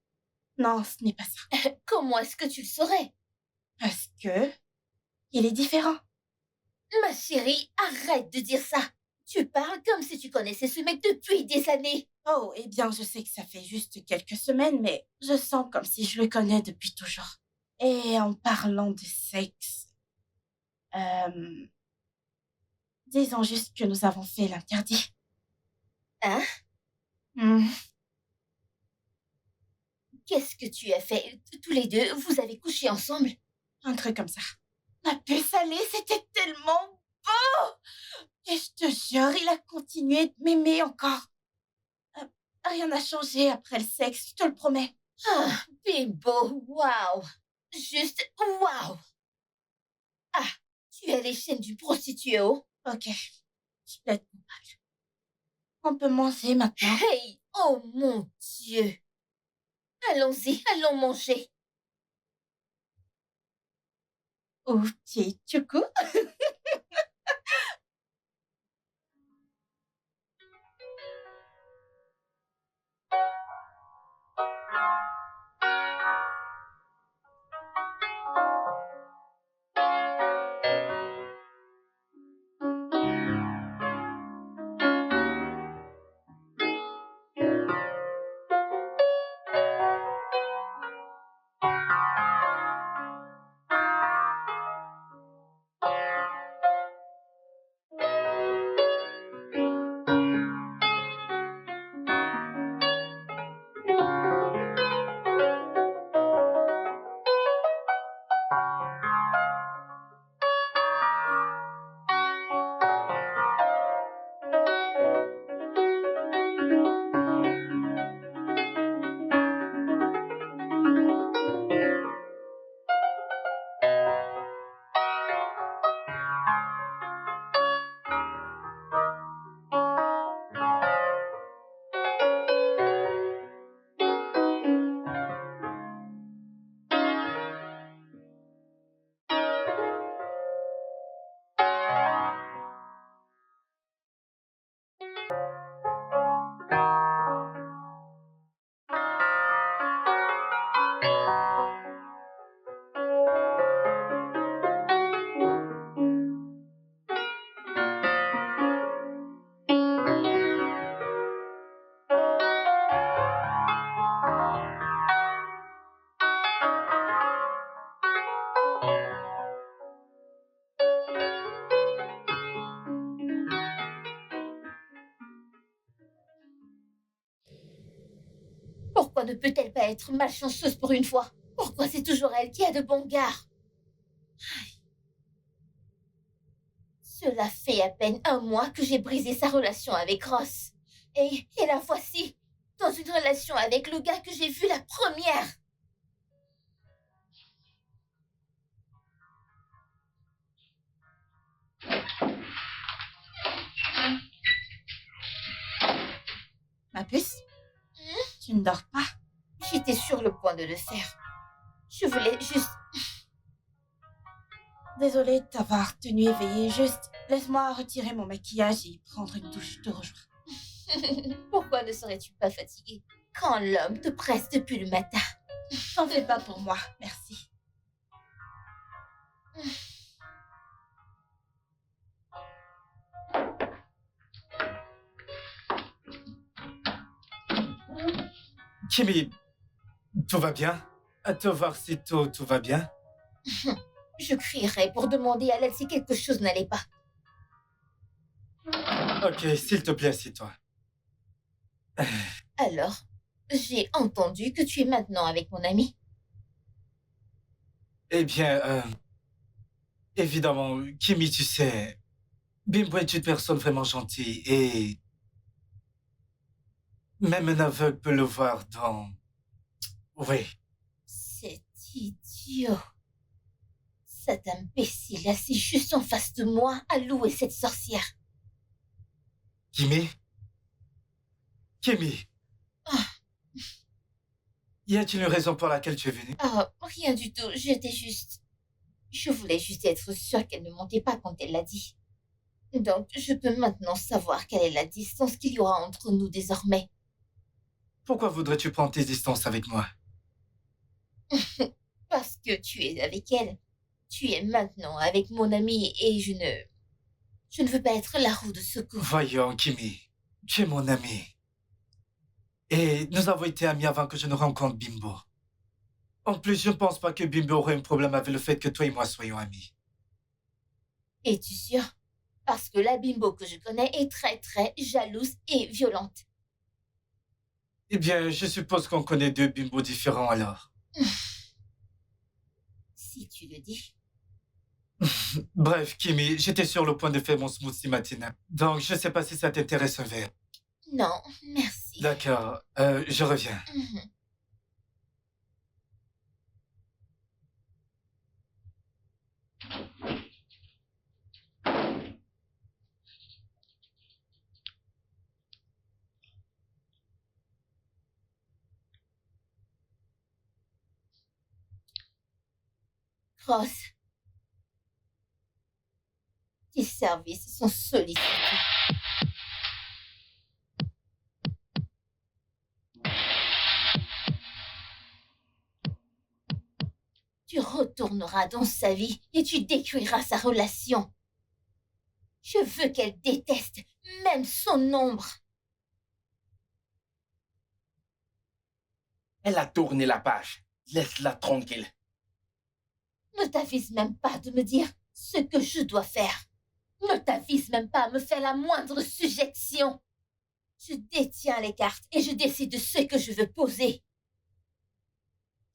Non, ce n'est pas ça. Comment est-ce que tu le saurais? Parce que il est différent. Ma chérie, arrête de dire ça. Tu parles comme si tu connaissais ce mec depuis des années. Oh, eh bien, je sais que ça fait juste quelques semaines, mais je sens comme si je le connais depuis toujours. Et en parlant de sexe, disons juste que nous avons fait l'interdit. Hein? Hmm. Qu'est-ce que tu as fait? Tous les deux, vous avez couché ensemble? Un truc comme ça. Ma puce salée, c'était tellement beau! Et je te jure, il a continué de m'aimer encore. Rien n'a changé après le sexe, je te le promets. Ah, Bimbo, waouh! Juste waouh! Ah, tu as les chaînes du prostitué-o. Ok, je plaide coupable. On peut manger maintenant. Hey! Oh mon Dieu! Allons-y, allons manger. Uchichuku? Pourquoi ne peut-elle pas être malchanceuse pour une fois? Pourquoi c'est toujours elle qui a de bons gards? Cela fait à peine 1 mois que j'ai brisé sa relation avec Ross. Et la voici, dans une relation avec le gars que j'ai vu la première. Ma puce, tu ne dors pas? J'étais sur le point de le faire. Je voulais juste... Désolée de t'avoir tenue éveillée, juste laisse-moi retirer mon maquillage et prendre une douche, je te rejoins. Pourquoi ne serais-tu pas fatiguée quand l'homme te presse depuis le matin? T'en fais pas pour moi, merci. Kimmy, tout va bien? À te voir si tôt, tout va bien? Je crierais pour demander à l'aide si quelque chose n'allait pas. Ok, s'il te plaît, assieds-toi. Alors, j'ai entendu que tu es maintenant avec mon ami. Eh bien, évidemment, Kimmy, tu sais, Bimbo est une personne vraiment gentille et même un aveugle peut le voir dans... Oui. C'est idiot. Cet imbécile assis juste en face de moi a loué cette sorcière. Kimmy? Kimmy? Y a-t-il une raison pour laquelle tu es venue? Ah, rien du tout, Je voulais juste être sûre qu'elle ne mentait pas quand elle l'a dit. Donc, je peux maintenant savoir quelle est la distance qu'il y aura entre nous désormais. Pourquoi voudrais-tu prendre tes distances avec moi? Parce que tu es avec elle. Tu es maintenant avec mon ami et je ne veux pas être la roue de secours. Voyons, Kimmy, tu es mon ami. Et nous avons été amis avant que je ne rencontre Bimbo. En plus, je ne pense pas que Bimbo aurait un problème avec le fait que toi et moi soyons amis. Es-tu sûr? Parce que la Bimbo que je connais est très très jalouse et violente. Eh bien, je suppose qu'on connaît deux Bimbo différents alors. Si tu le dis. Bref, Kimmy, j'étais sur le point de faire mon smoothie matinal. Donc, je ne sais pas si ça t'intéresse un verre. Non, merci. D'accord, je reviens. Ross, tes services sont sollicités. Tu retourneras dans sa vie et tu détruiras sa relation. Je veux qu'elle déteste même son ombre. Elle a tourné la page. Laisse-la tranquille. Ne t'avise même pas de me dire ce que je dois faire. Ne t'avise même pas à me faire la moindre suggestion. Je détiens les cartes et je décide de ce que je veux poser.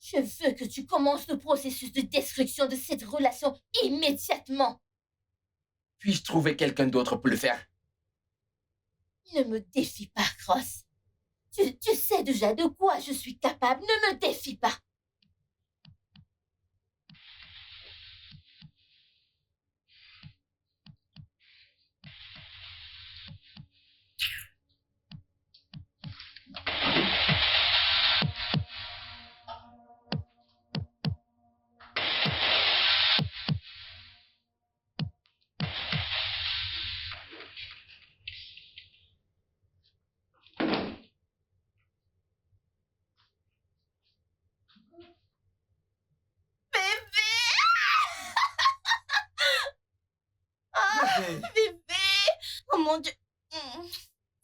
Je veux que tu commences le processus de destruction de cette relation immédiatement. Puis-je trouver quelqu'un d'autre pour le faire? Ne me défie pas, Ross. Tu sais déjà de quoi je suis capable. Ne me défie pas. Bébé! Oh mon Dieu!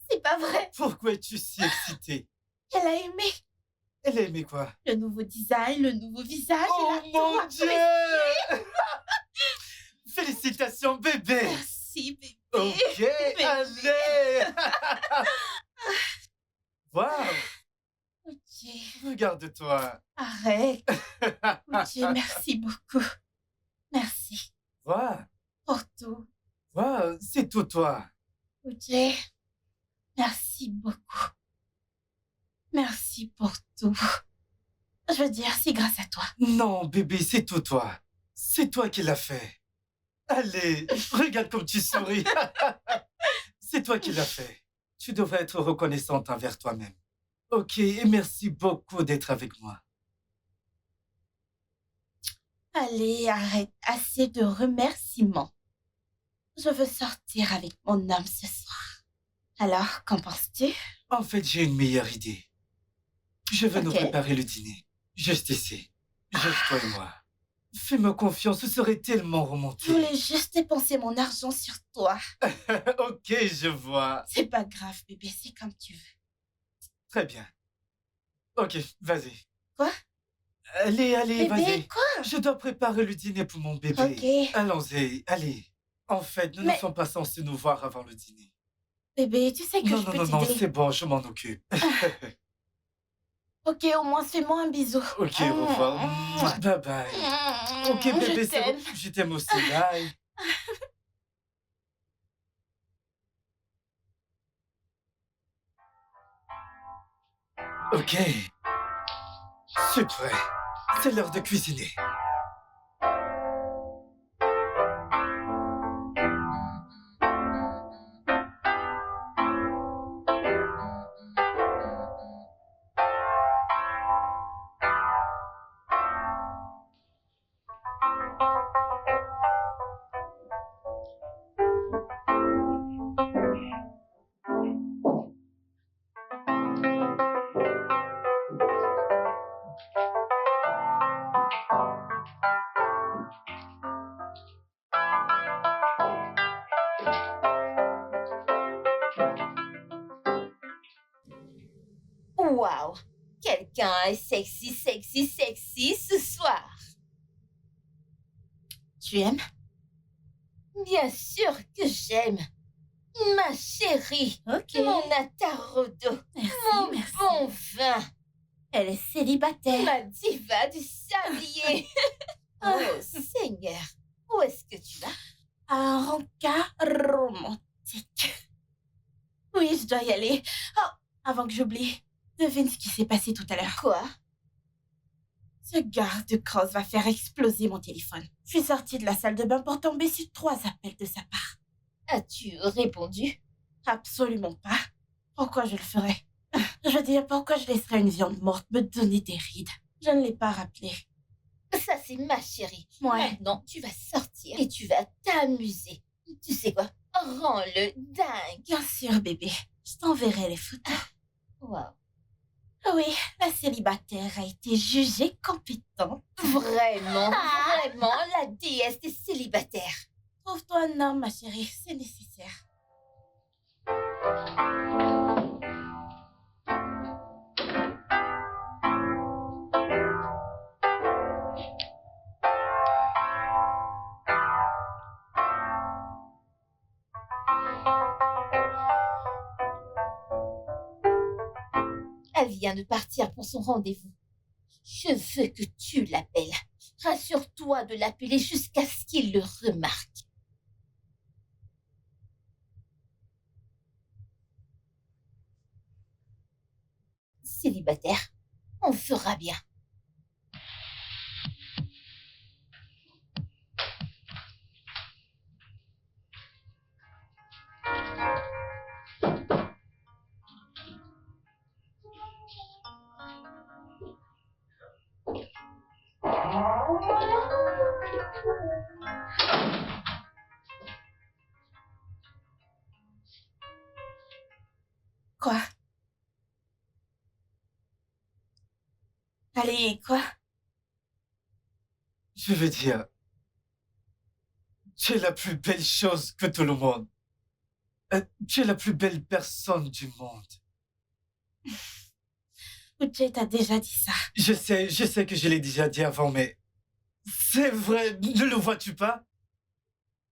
C'est pas vrai! Pourquoi es-tu si excitée? Elle a aimé Elle a aimé quoi? le nouveau design, le nouveau visage. Oh elle a mon tout Dieu! Félicitations, bébé! Merci, bébé. Ok, allez! Waouh! Ok, Regarde-toi. arrête. Ok, merci beaucoup. Merci Waouh! pour tout. Waouh, c'est tout toi. Ok, merci beaucoup. Merci pour tout. Je veux dire, c'est grâce à toi. Non, bébé, c'est tout toi. C'est toi qui l'as fait. Allez, regarde comme tu souris. C'est toi qui l'as fait. Tu devrais être reconnaissante envers toi-même. Ok, et merci beaucoup d'être avec moi. Allez, arrête. Assez de remerciements. Je veux sortir avec mon homme ce soir. Alors, qu'en penses-tu? En fait, j'ai une meilleure idée. Je vais nous Ok. préparer le dîner. Juste ici. Juste toi et moi. Fais-moi confiance, ce serait tellement Je romantique. voulais juste dépenser mon argent sur toi. Ok, je vois. C'est pas grave, bébé, c'est comme tu veux. Très bien. Ok, vas-y. Quoi? Allez, allez, Bébé, vas-y. quoi? Je dois préparer le dîner pour mon bébé. Ok. Allons-y, allez. En fait, nous ne Mais- sommes pas censés nous voir avant le dîner. Bébé, tu sais que Non, je non, peux non, non, t'aider. c'est bon, je m'en occupe. Ok, au moins fais-moi un bisou. Ok, au revoir. Bye bye. Ok, bébé, je c'est bon. t'aime. Je t'aime aussi, bye. Ok. C'est prêt. C'est l'heure de cuisiner. Waouh! Quelqu'un est sexy, sexy, sexy ce soir. Tu aimes? Bien sûr que j'aime. Ma chérie, Ok. mon atarodo, Merci, mon merci. bon vin, Elle est célibataire. ma diva du sablier. Oh Seigneur, où est-ce que tu vas? Un rencard romantique. Oui, je dois y aller. Oh, avant que j'oublie, devine ce qui s'est passé tout à l'heure. Quoi? Ce garde Cross va faire exploser mon téléphone. Je suis sortie de la salle de bain pour tomber sur 3 appels de sa part. As-tu répondu? Absolument pas. Pourquoi je le ferais? Je veux dire, pourquoi je laisserais une viande morte me donner des rides? Je ne l'ai pas rappelé. Ça, c'est ma chérie. Ouais. Maintenant, tu vas sortir et tu vas t'amuser. Tu sais quoi? Rends-le dingue. Bien sûr, bébé. Je t'enverrai les photos. Waouh. Oui, la célibataire a été jugée compétente. Vraiment, vraiment, la déesse des célibataires. Trouve-toi un homme, ma chérie, c'est nécessaire. Elle vient de partir pour son rendez-vous. Je veux que tu l'appelles. Rassure-toi de l'appeler jusqu'à ce qu'il le remarque. Célibataire, on fera bien. Quoi? Allez, quoi? Je veux dire, Tu es la plus belle chose que tout le monde. Tu es la plus belle personne du monde. Uche t'a déjà dit ça. Je sais que je l'ai déjà dit avant, mais c'est vrai, ne le vois-tu pas?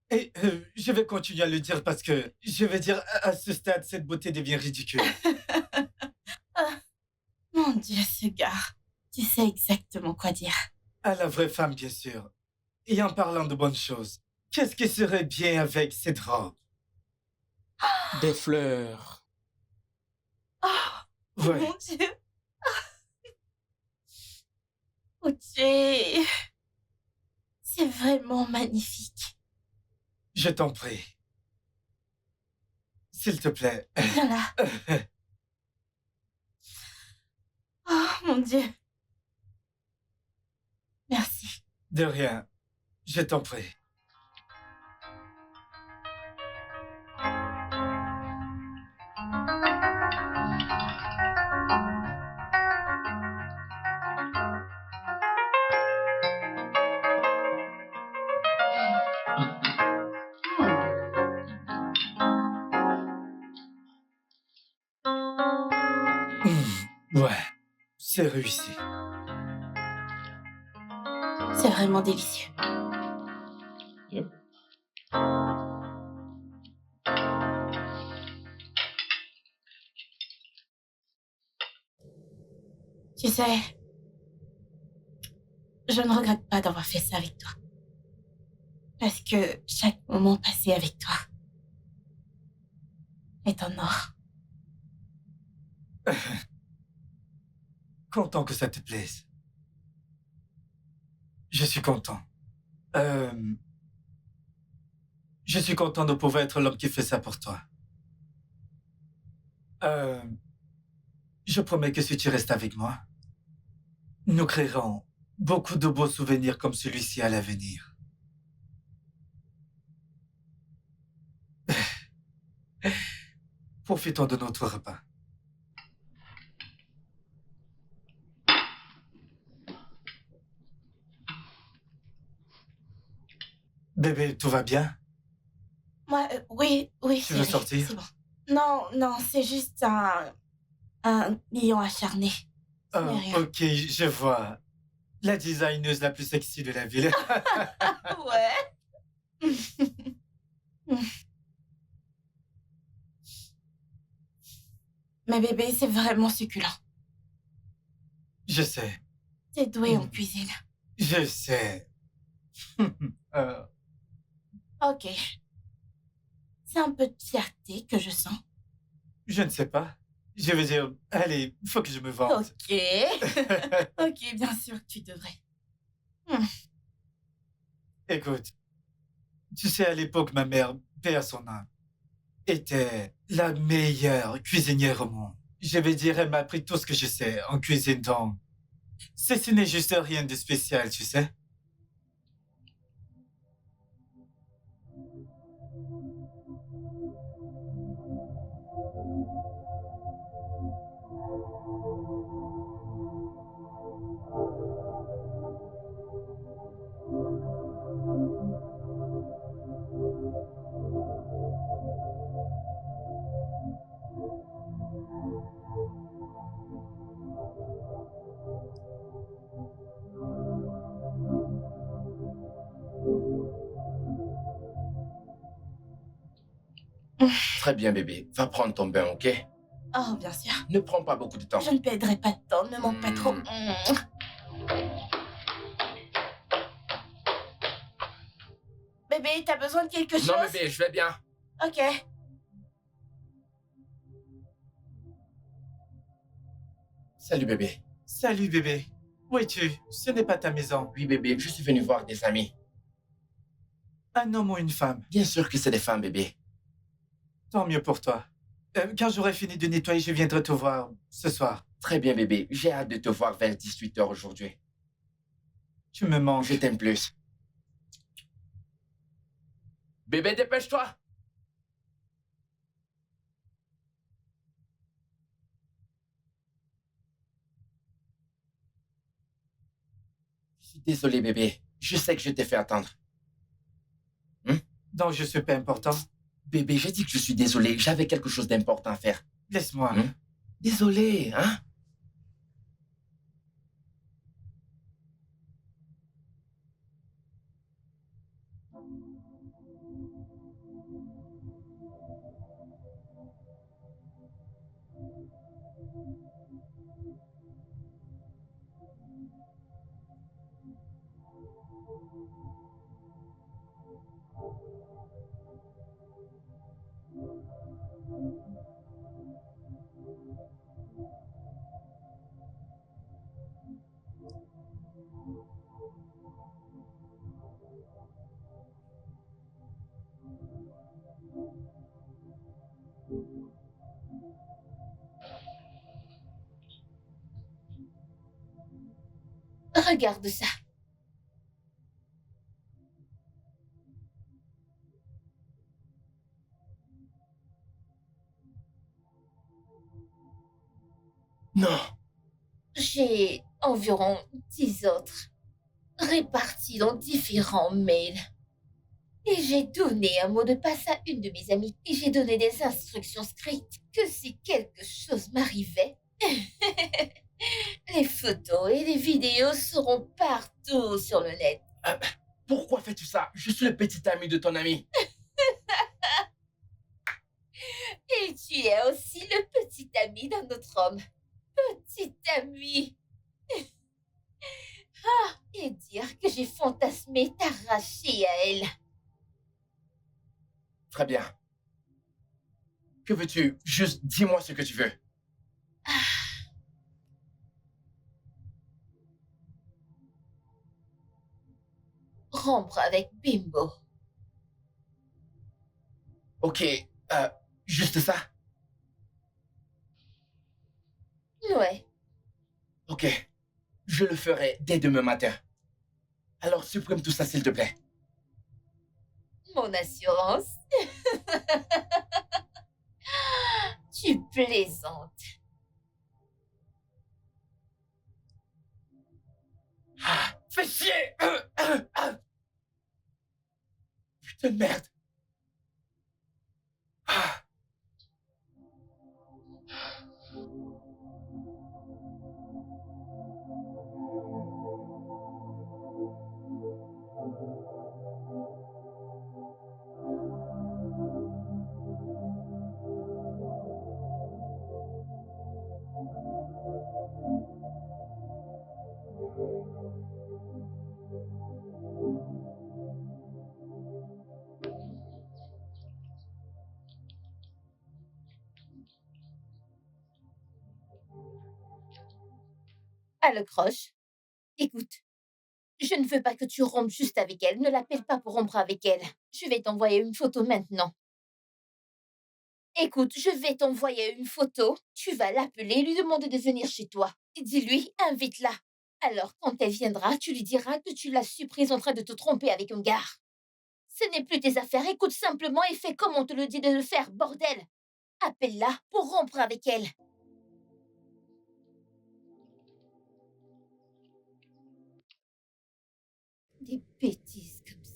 Et je vais continuer à le dire parce que, je vais dire, à ce stade, cette beauté devient ridicule. Mon Dieu, ce gars. Tu sais exactement quoi dire. À la vraie femme, bien sûr. Et en parlant de bonnes choses, qu'est-ce qui serait bien avec cette robe? Des fleurs. Oh, Ouais, mon Dieu. Uche. C'est vraiment magnifique. je t'en prie. S'il te plaît. Viens là. Oh, mon Dieu. Merci. De rien. Je t'en prie. Ouais, c'est réussi. C'est vraiment délicieux. Yep. Tu sais, je ne regrette pas d'avoir fait ça avec toi. Parce que chaque moment passé avec toi est en or. Content que ça te plaise. Je suis content. Je suis content de pouvoir être l'homme qui fait ça pour toi. Je promets que si tu restes avec moi, nous créerons beaucoup de beaux souvenirs comme celui-ci à l'avenir. Profitons de notre repas. Bébé, tout va bien? Moi, oui, Tu c'est veux vrai, sortir? c'est bon. Non, c'est juste un lion acharné. Ce n'est rien. Ok, je vois. La designeuse la plus sexy de la ville. Ouais. Mais bébé, c'est vraiment succulent. Je sais, T'es doué en cuisine. je sais. Ok. C'est un peu de fierté que je sens. Je ne sais pas. Je veux dire, allez, faut que je me vante. Ok. Ok, bien sûr que tu devrais. Écoute, tu sais, à l'époque, ma mère, paix à son âme, était la meilleure cuisinière au monde. Je vais dire, elle m'a appris tout ce que je sais en cuisine, donc ce n'est juste rien de spécial, tu sais. Très bien, bébé. Va prendre ton bain, ok? Oh, bien sûr. Ne prends pas beaucoup de temps. Je ne perdrai pas de temps, ne manque pas trop. Bébé, t'as besoin de quelque chose? Non, bébé, je vais bien. Ok. Salut, bébé. Salut, bébé. Où es-tu? Ce n'est pas ta maison. Oui, bébé, je suis venu voir des amis. Un homme ou une femme? Bien sûr que c'est des femmes, bébé. Tant mieux pour toi. Quand j'aurai fini de nettoyer, je viendrai te voir ce soir. Très bien, bébé. J'ai hâte de te voir vers 18h aujourd'hui. Tu me manques. Je t'aime plus. Bébé, dépêche-toi. Je suis désolé, bébé. Je sais que je t'ai fait attendre. Donc, je suis pas important. Bébé, j'ai dit que je suis désolé. J'avais quelque chose d'important à faire. Laisse-moi. Désolé, hein? Regarde ça. Non. J'ai environ 10 autres, répartis dans différents mails. Et j'ai donné un mot de passe à une de mes amies et j'ai donné des instructions scriptes que si quelque chose m'arrivait, les photos et les vidéos seront partout sur le net. Pourquoi fais-tu ça? Je suis le petit ami de ton ami. Et tu es aussi le petit ami d'un autre homme. Petit ami. Ah, et dire que j'ai fantasmé t'arracher à elle. Très bien. Que veux-tu? Juste dis-moi ce que tu veux. Rompre avec Bimbo. Ok, juste ça? Ouais, Ok, je le ferai dès demain matin. Alors supprime tout ça, s'il te plaît. mon assurance. Tu plaisantes. Ah, fais chier! Putain de merde! Ah. Allô, Croche. Écoute, je ne veux pas que tu rompes juste avec elle. Ne l'appelle pas pour rompre avec elle. Je vais t'envoyer une photo maintenant. Écoute, je vais t'envoyer une photo. Tu vas l'appeler, lui demander de venir chez toi. Et dis-lui, invite-la. Alors, quand elle viendra, tu lui diras que tu l'as surprise en train de te tromper avec un gars. Ce n'est plus tes affaires. Écoute simplement et fais comme on te le dit de le faire, bordel. Appelle-la pour rompre avec elle. Des bêtises comme ça.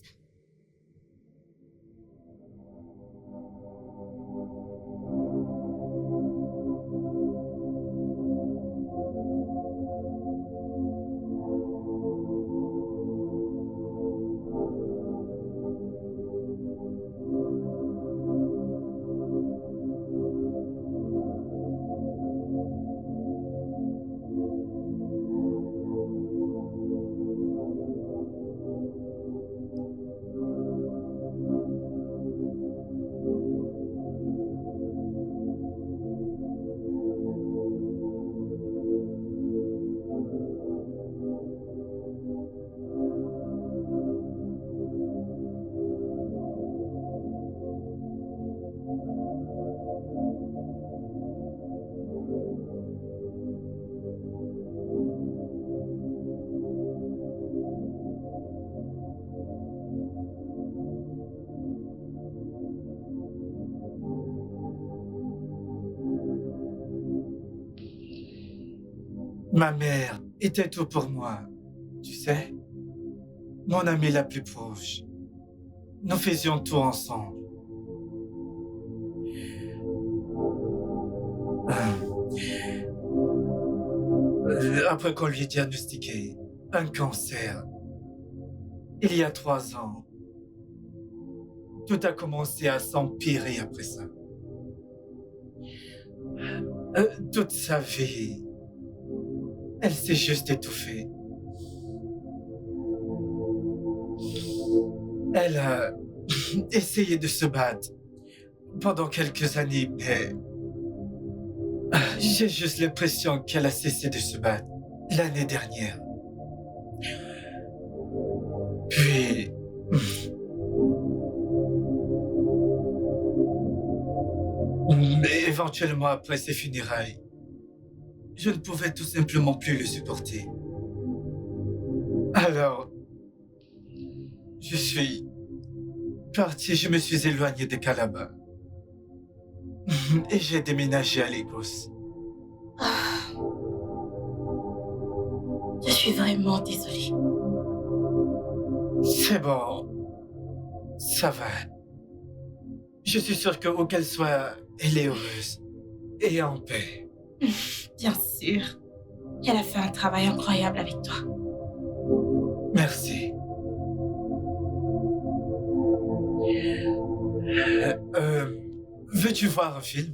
Ma mère était tout pour moi. Tu sais, mon amie la plus proche. nous faisions tout ensemble. Après qu'on lui ait diagnostiqué un cancer, il y a 3 ans, tout a commencé à s'empirer après ça. Toute sa vie, elle s'est juste étouffée. Elle a essayé de se battre pendant quelques années, mais j'ai juste l'impression qu'elle a cessé de se battre l'année dernière. Puis... Mais éventuellement après ses funérailles, je ne pouvais tout simplement plus le supporter. Alors, je suis parti, je me suis éloigné de Calabar. Et j'ai déménagé à Lagos. Je suis vraiment désolée. C'est bon. Ça va. Je suis sûr que où qu'elle soit, elle est heureuse. Et en paix. Bien sûr. Elle a fait un travail incroyable avec toi. Merci. Veux-tu voir un film?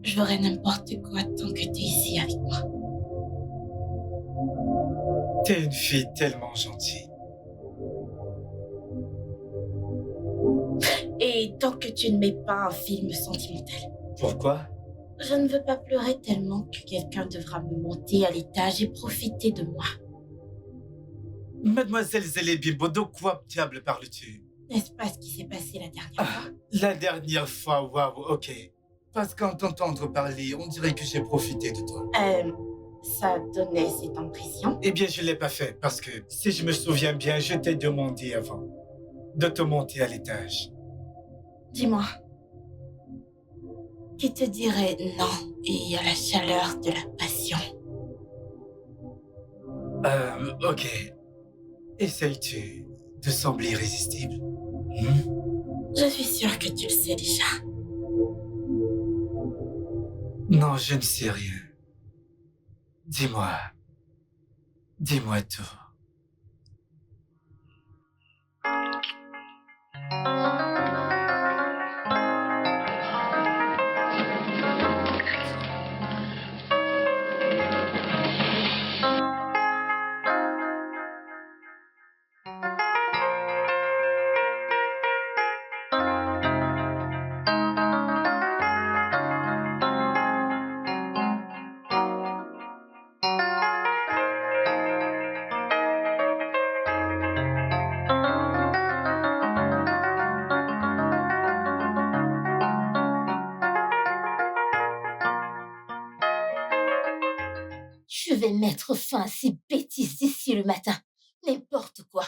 Je ferai n'importe quoi tant que tu es ici avec moi. T'es une fille tellement gentille. Et tant que tu ne mets pas un film sentimental. Pourquoi? Je ne veux pas pleurer tellement que quelqu'un devra me monter à l'étage et profiter de moi. Mademoiselle Zélébimbo, de quoi diable parles-tu? N'est-ce pas ce qui s'est passé la dernière fois? La dernière fois, waouh, ok. Parce qu'en t'entendre parler, on dirait que j'ai profité de toi. Ça donnait cette impression. Eh bien, je ne l'ai pas fait parce que, si je me souviens bien, je t'ai demandé avant de te monter à l'étage. Dis-moi, qui te dirait non et à la chaleur de la passion? Ok. Essayes-tu de sembler irrésistible? Je suis sûre que tu le sais déjà. Non, je ne sais rien. Dis-moi. Dis-moi tout. Je vais mettre fin à ces bêtises d'ici le matin. N'importe quoi.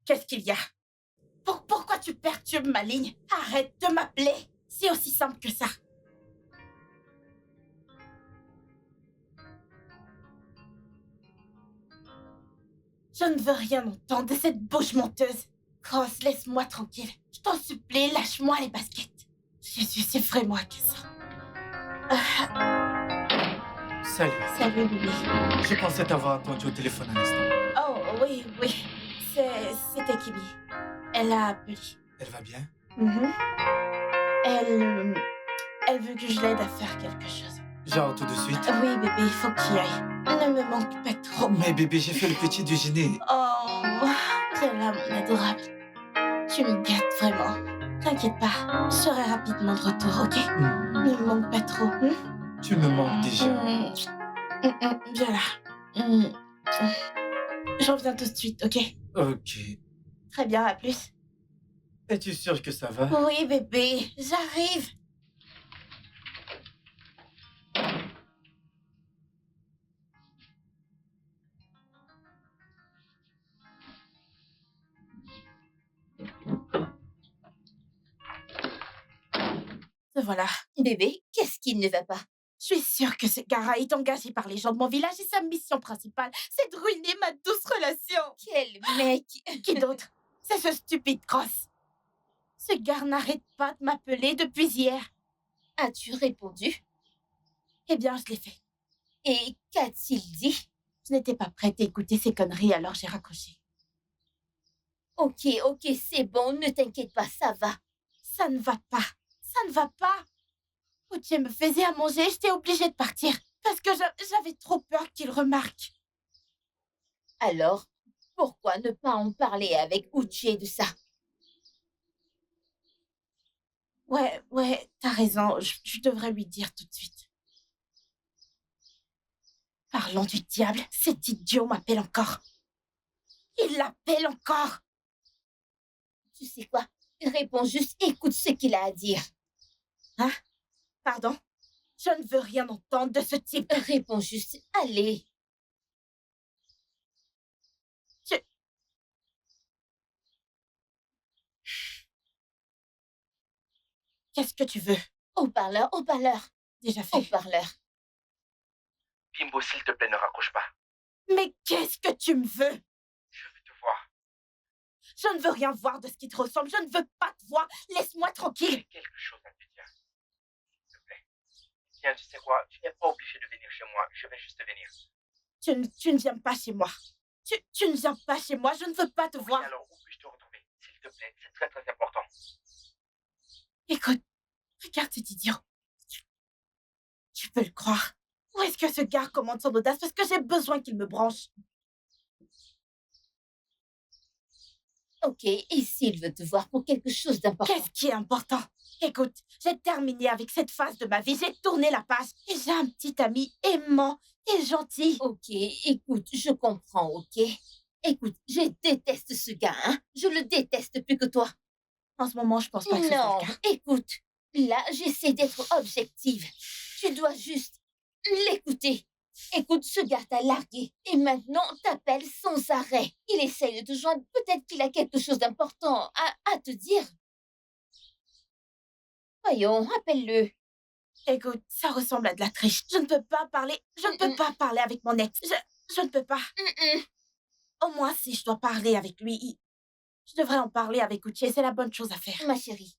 Qu'est-ce qu'il y a? Pourquoi tu perturbes ma ligne? Arrête de m'appeler. C'est aussi simple que ça. Je ne veux rien entendre de cette bouche menteuse. Cross, laisse-moi tranquille. Je t'en supplie, lâche-moi les baskets. Jésus, c'est vraiment agaçant. Salut. Salut, bébé. Je pensais t'avoir entendu au téléphone un instant. Oh, oui. C'était Kibi. Elle a appelé. Elle va bien? Elle veut que je l'aide à faire quelque chose. Genre tout de suite? Oui, bébé, il faut que tu y ailles. Ne me manque pas trop. Oh, mais bébé, j'ai fait le petit déjeuner. Oh, viens là, mon adorable. Tu me gâtes vraiment. T'inquiète pas, je serai rapidement de retour, ok? Ne me manque pas trop. Tu me manques déjà. Viens là. Je reviens tout de suite, ok? Ok. Très bien, à plus. Es-tu sûr que ça va? Oui, bébé, j'arrive. Te voilà. Bébé, qu'est-ce qui ne va pas? Je suis sûre que ce gars est engagé par les gens de mon village et sa mission principale, c'est de ruiner ma douce relation. Quel mec! Qui d'autre? C'est ce stupide Cross. Ce gars n'arrête pas de m'appeler depuis hier. As-tu répondu? Eh bien, je l'ai fait. Et qu'a-t-il dit? Je n'étais pas prête à écouter ces conneries, alors j'ai raccroché. Ok, c'est bon, ne t'inquiète pas, ça va. Ça ne va pas. Ça ne va pas. Uche me faisait à manger, j'étais obligée de partir. Parce que j'avais trop peur qu'il remarque. Alors, pourquoi ne pas en parler avec Uche de ça? Ouais, t'as raison, je devrais lui dire tout de suite. Parlons du diable, cet idiot m'appelle encore. Il l'appelle encore. Tu sais quoi? Réponds juste, écoute ce qu'il a à dire. Hein? Pardon? Je ne veux rien entendre de ce type. Réponds juste, allez. Qu'est-ce que tu veux? Haut-parleur. Déjà fait. Haut-parleur. Bimbo, s'il te plaît, ne raccroche pas. Mais qu'est-ce que tu me veux? Je veux te voir. Je ne veux rien voir de ce qui te ressemble. Je ne veux pas te voir. Laisse-moi tranquille. J'ai quelque chose à te dire. S'il te plaît. Tiens, tu sais quoi? Tu n'es pas obligé de venir chez moi. Je vais juste venir. Tu ne viens pas chez moi. Tu ne viens pas chez moi. Je ne veux pas te voir. Oui, alors, où puis-je te retrouver? S'il te plaît, c'est très très important. Écoute, regarde cet idiot. Tu peux le croire. Où est-ce que ce gars commande son audace? Parce que j'ai besoin qu'il me branche. Ok, et s'il veut te voir pour quelque chose d'important? Qu'est-ce qui est important? Écoute, j'ai terminé avec cette phase de ma vie. J'ai tourné la page. Et j'ai un petit ami aimant et gentil. Ok, écoute, je comprends, ok? Écoute, je déteste ce gars, hein? Je le déteste plus que toi. En ce moment, je pense pas que ce soit Non, le cas. écoute, là, j'essaie d'être objective. Tu dois juste l'écouter. Écoute, ce gars t'a largué et maintenant t'appelle sans arrêt. Il essaye de te joindre. Peut-être qu'il a quelque chose d'important à te dire. Voyons, appelle-le. Écoute, ça ressemble à de la triche. Je ne peux pas parler. Je ne peux pas parler avec mon ex. Je ne peux pas. Au moins, si je dois parler avec lui, je devrais en parler avec Uche. C'est la bonne chose à faire. Ma chérie,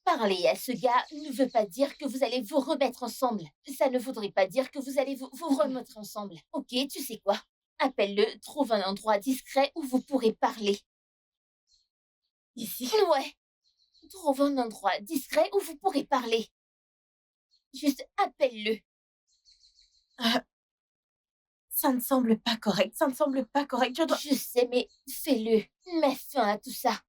parler à ce gars ne veut pas dire que vous allez vous remettre ensemble. Ça ne voudrait pas dire que vous allez vous remettre ensemble. Ok, tu sais quoi? Appelle-le, trouve un endroit discret où vous pourrez parler. Ici? Ouais. Trouve un endroit discret où vous pourrez parler. Juste appelle-le. Ça ne semble pas correct. Ça ne semble pas correct. Je dois... Je sais, mais fais-le. Mets fin à tout ça.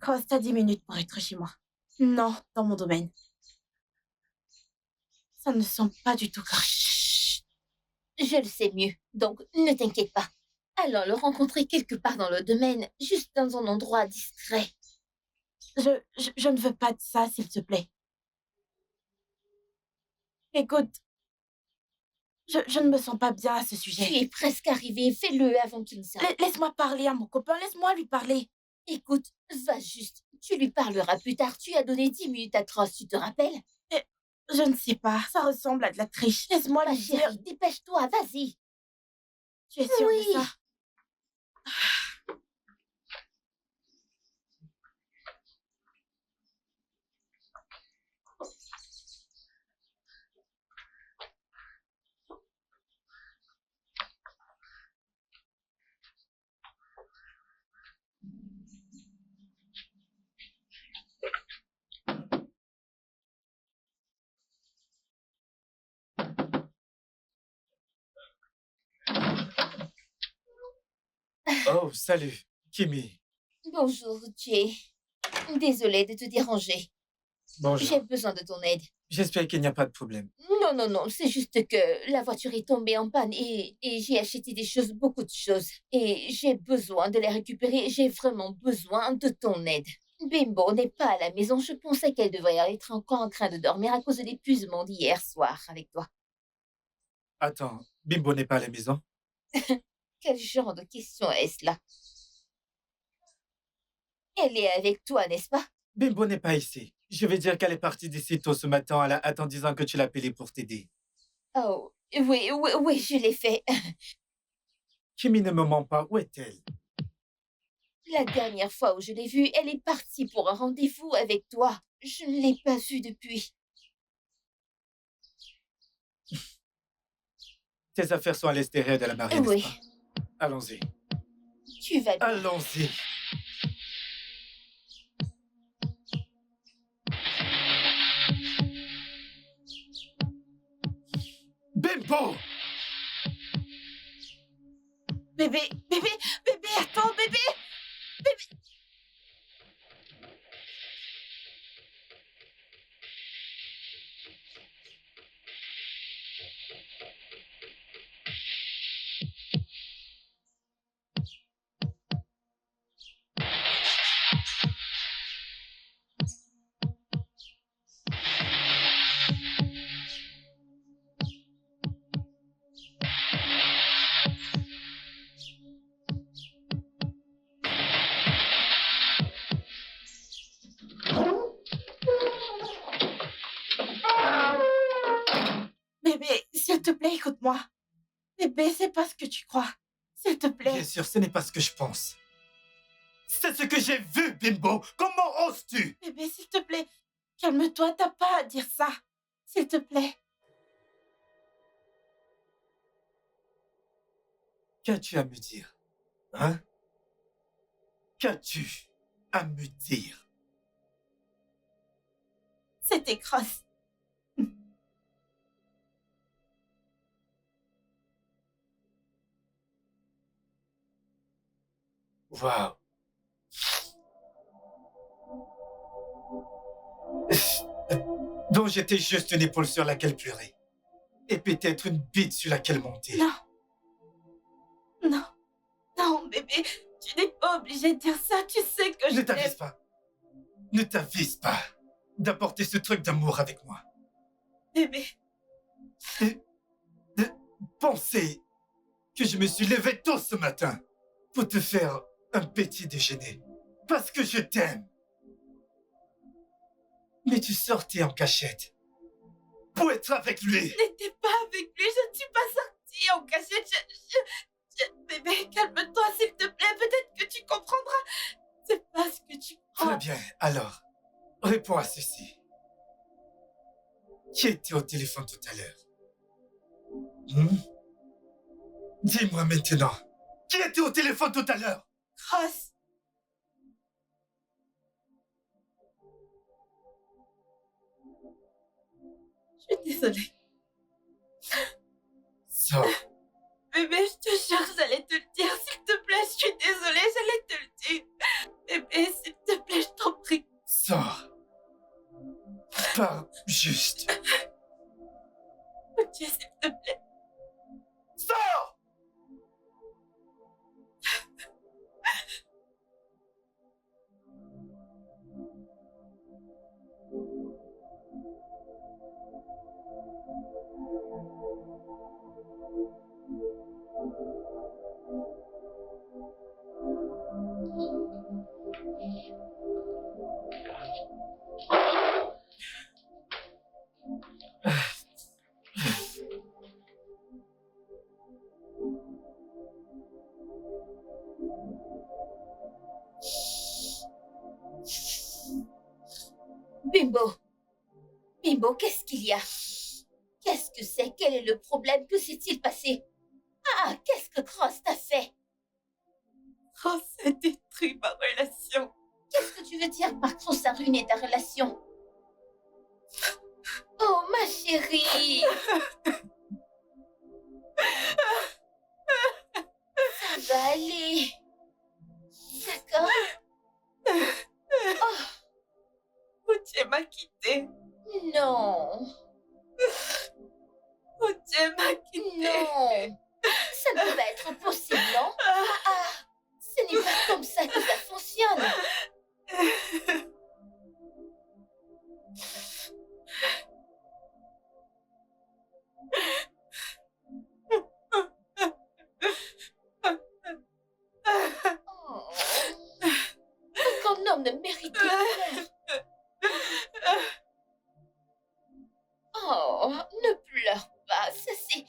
Cross, t'as 10 minutes pour être chez moi. Non, dans mon domaine. Ça ne semble pas du tout correct. Chut. Je le sais mieux, donc ne t'inquiète pas. Allons le rencontrer quelque part dans le domaine, juste dans un endroit discret. Je ne veux pas de ça, s'il te plaît. Écoute, je ne me sens pas bien à ce Tu sujet. es presque arrivé, fais-le avant qu'il ne s'arrête. Laisse-moi parler à mon copain, laisse-moi lui parler. Écoute, va juste. Tu lui parleras plus tard. Tu as donné 10 minutes à Cross, tu te rappelles? Je ne sais pas, ça ressemble à de la triche. Laisse-moi Ma lui dire. chérie, dépêche-toi, vas-y. Tu es sûre Oui. de ça? Oh, salut, Kimi. Bonjour, Jay. Désolée de te déranger. J'ai Bonjour. besoin de ton aide. J'espère qu'il n'y a pas de problème. Non, c'est juste que la voiture est tombée en panne et j'ai acheté des choses, beaucoup de choses. Et j'ai besoin de les récupérer. J'ai vraiment besoin de ton aide. Bimbo n'est pas à la maison. Je pensais qu'elle devrait être encore en train de dormir à cause de l'épuisement d'hier soir avec toi. Attends, Bimbo n'est pas à la maison? Quel genre de question est-ce là? Elle est avec toi, n'est-ce pas? Bimbo n'est pas ici. Je vais dire qu'elle est partie d'ici tôt ce matin en disant que tu l'as appelée pour t'aider. Oh, oui, oui, oui, je l'ai fait. Kimi ne me ment pas. Où est-elle? La dernière fois où je l'ai vue, elle est partie pour un rendez-vous avec toi. Je ne l'ai pas vue depuis. Tes affaires sont à l'extérieur de la marine, n'est-ce Oui, pas? Allons-y. tu vas bien. Allons-y. Bimbo! Bébé, bébé, bébé, attends, bébé! Bébé, s'il te plaît, écoute-moi. Bébé, c'est pas ce que tu crois. S'il te plaît. Bien sûr, ce n'est pas ce que je pense. C'est ce que j'ai vu, Bimbo! Comment oses-tu? Bébé, s'il te plaît. Calme-toi, t'as pas à dire ça. S'il te plaît. Qu'as-tu à me dire? Hein? Qu'as-tu à me dire? C'était crosse. Waouh! Donc j'étais juste une épaule sur laquelle pleurer. Et peut-être une bite sur laquelle monter. Non. Non. Non, bébé. Tu n'es pas obligé de dire ça. Tu sais que je Ne t'aime. t'avise pas. Ne t'avise pas d'apporter ce truc d'amour avec moi. Bébé. De penser que je me suis levé tôt ce matin pour te faire un petit déjeuner. Parce que je t'aime. Mais tu sortais en cachette pour être avec lui. Je n'étais pas avec lui. Je ne suis pas sortie en cachette. Bébé, calme-toi, s'il te plaît. Peut-être que tu comprendras. C'est pas ce que tu crois. Très bien, alors, réponds à ceci. Qui était au téléphone tout à l'heure? Dis-moi maintenant, qui était au téléphone tout à l'heure? Cross. Je suis désolée. Sors. Bébé, je te jure, j'allais te le dire. S'il te plaît, je suis désolée, j'allais te le dire. Bébé, s'il te plaît, je t'en prie. Sors. Parle juste. Ok, s'il te plaît. Sors! Bimbo. Bimbo, qu'est-ce qu'il y a? Qu'est-ce que c'est? Quel est le problème? Que s'est-il passé? Ah, qu'est-ce que Cross t'a fait? Cross a détruit ma relation. Qu'est-ce que tu veux dire par Cross a ruiné ta relation? Oh, ma chérie! Ça va aller. D'accord? Uche m'a quitté. Non. Uche m'a quitté. Non. Ça ne peut pas être possible, non? Ah, ce n'est pas comme ça que ça fonctionne. enfant ne mérite pas. Oh, ne pleure pas, ça c'est...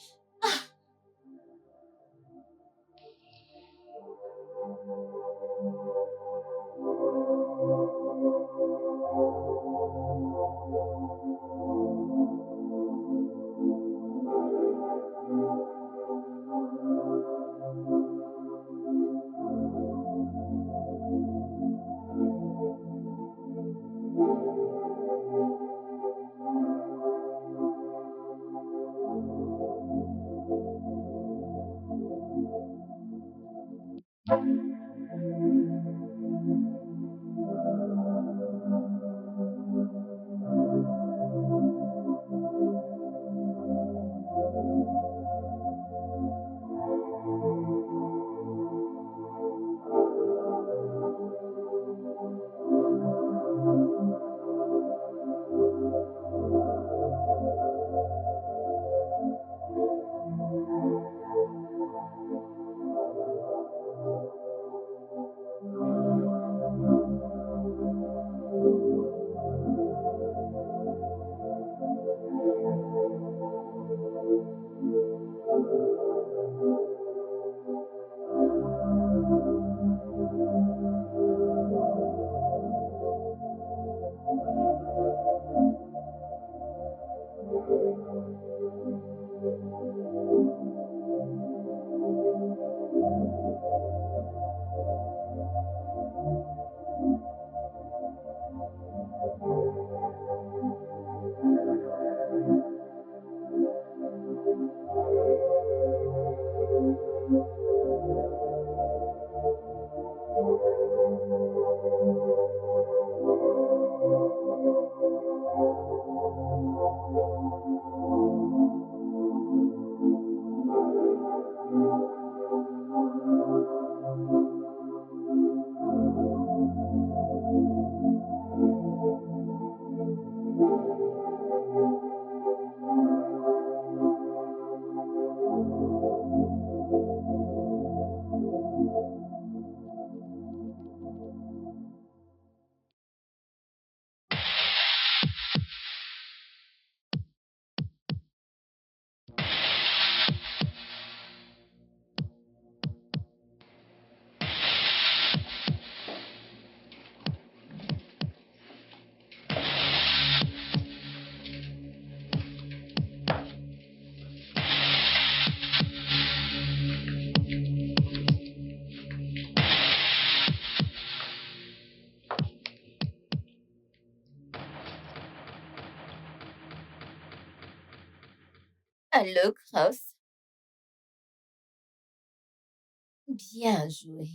Allô, Cross? Bien joué.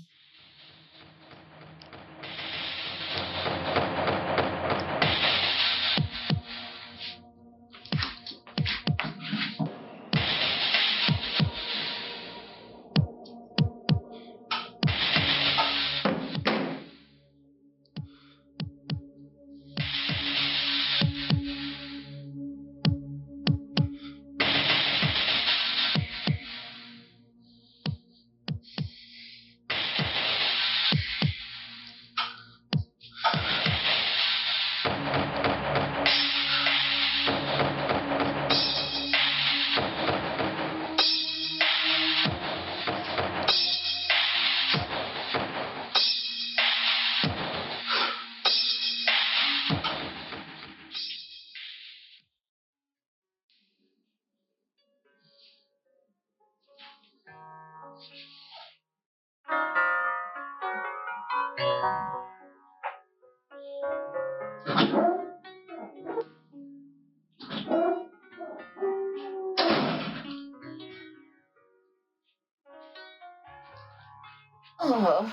Oh,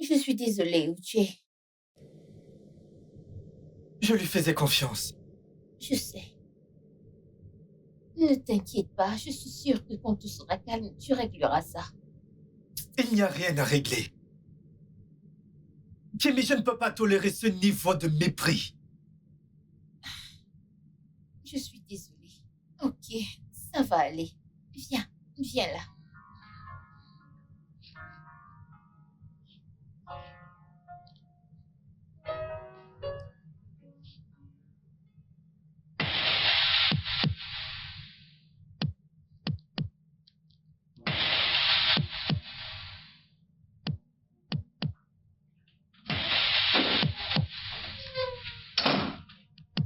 je suis désolée, Uche. Je lui faisais confiance. Je sais. Ne t'inquiète pas, je suis sûre que quand tout sera calme, tu régleras ça. Il n'y a rien à régler. Kimmy, je ne peux pas tolérer ce niveau de mépris. Je suis désolée. Ok, ça va aller. Viens là.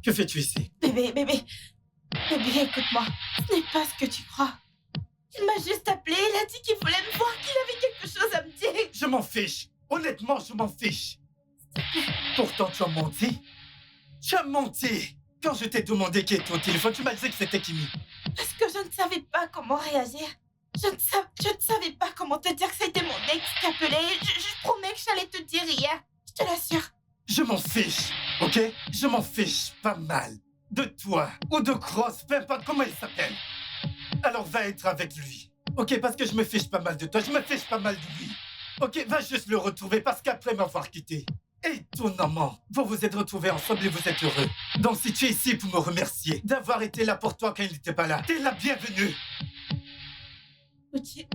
Que fais-tu ici? Bébé, écoute-moi. Ce n'est pas ce que tu crois. Il m'a juste appelé, il a dit qu'il voulait me voir, qu'il avait quelque chose à me dire. Je m'en fiche. Honnêtement, je m'en fiche. Pourtant, tu as menti. Tu as menti. Quand je t'ai demandé qui est au téléphone, tu m'as dit que c'était Kimi. Parce que je ne savais pas comment réagir. Je ne savais pas comment te dire que c'était mon ex qui appelait. Je promets que j'allais te dire hier. Je te l'assure. Je m'en fiche, ok? Je m'en fiche pas mal. De toi ou de Cross, peu importe comment il s'appelle. Alors va être avec lui. Ok, parce que je me fiche pas mal de toi, je me fiche pas mal de lui. Ok, va juste le retrouver parce qu'après m'avoir quitté. Étonnamment, vous vous êtes retrouvés ensemble et vous êtes heureux. Donc si tu es ici pour me remercier d'avoir été là pour toi quand il n'était pas là, t'es la bienvenue. Ok.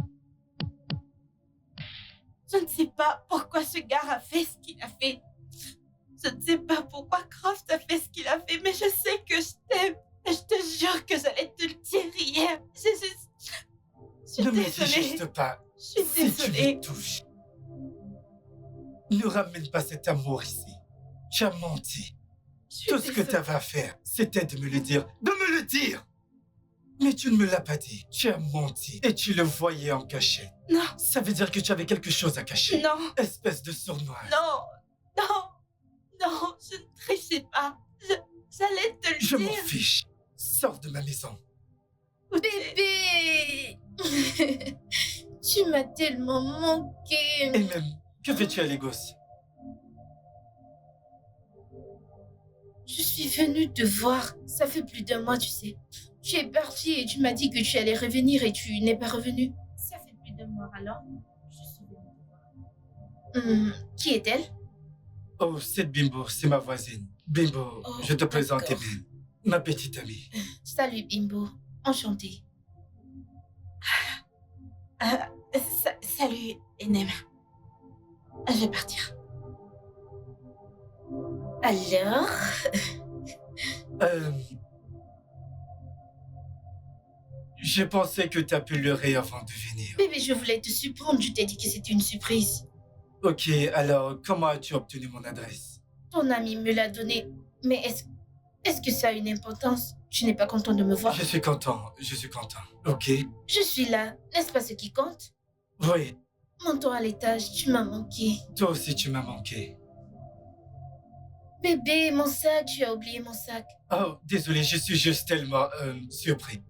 Je ne sais pas pourquoi ce gars a fait ce qu'il a fait. Je ne sais pas pourquoi Croft a fait ce qu'il a fait, mais je sais que je t'aime. Et je te jure que j'allais te le dire hier. Je suis Ne me désolée. dis juste pas. Je suis Si tu désolée. me touches, ne ramène pas cet amour ici. Tu as menti. Je suis Tout ce que désolée. tu avais à faire, c'était de me le dire. De me le dire! Mais tu ne me l'as pas dit. Tu as menti. Et tu le voyais en cachette. Non, Ça veut dire que tu avais quelque chose à cacher. non, Espèce de sournoise. non, je ne trichais pas. J'allais te le Je m'en dire. fiche. Sors de ma maison. Bébé. Tu m'as tellement manqué. Et même, que fais-tu à Lagos? Je suis venue te voir. Ça fait plus d'un mois, tu sais. Tu es parti et tu m'as dit que tu allais revenir et tu n'es pas revenu. Ça fait plus d'un mois, alors je suis venue te voir. Qui est-elle? Oh, cette Bimbo, c'est ma voisine. Bimbo, Oh, je te présente d'accord. Emile, ma petite amie. Salut Bimbo. Enchantée. Salut, Enem. Je vais partir. Alors? Je pensais que tu as pu leurrer avant de venir. Bébé, je voulais te surprendre. Je t'ai dit que c'était une surprise. Ok, alors comment as-tu obtenu mon adresse? Ton ami me l'a donnée. Mais est-ce que ça a une importance? Tu n'es pas content de me voir? Je suis content, ok? Je suis là. N'est-ce pas ce qui compte? Oui, Montons à l'étage. Tu m'as manqué. toi aussi tu m'as manqué. Bébé, mon sac. Tu as oublié mon sac. Oh, désolé, je suis juste tellement surpris.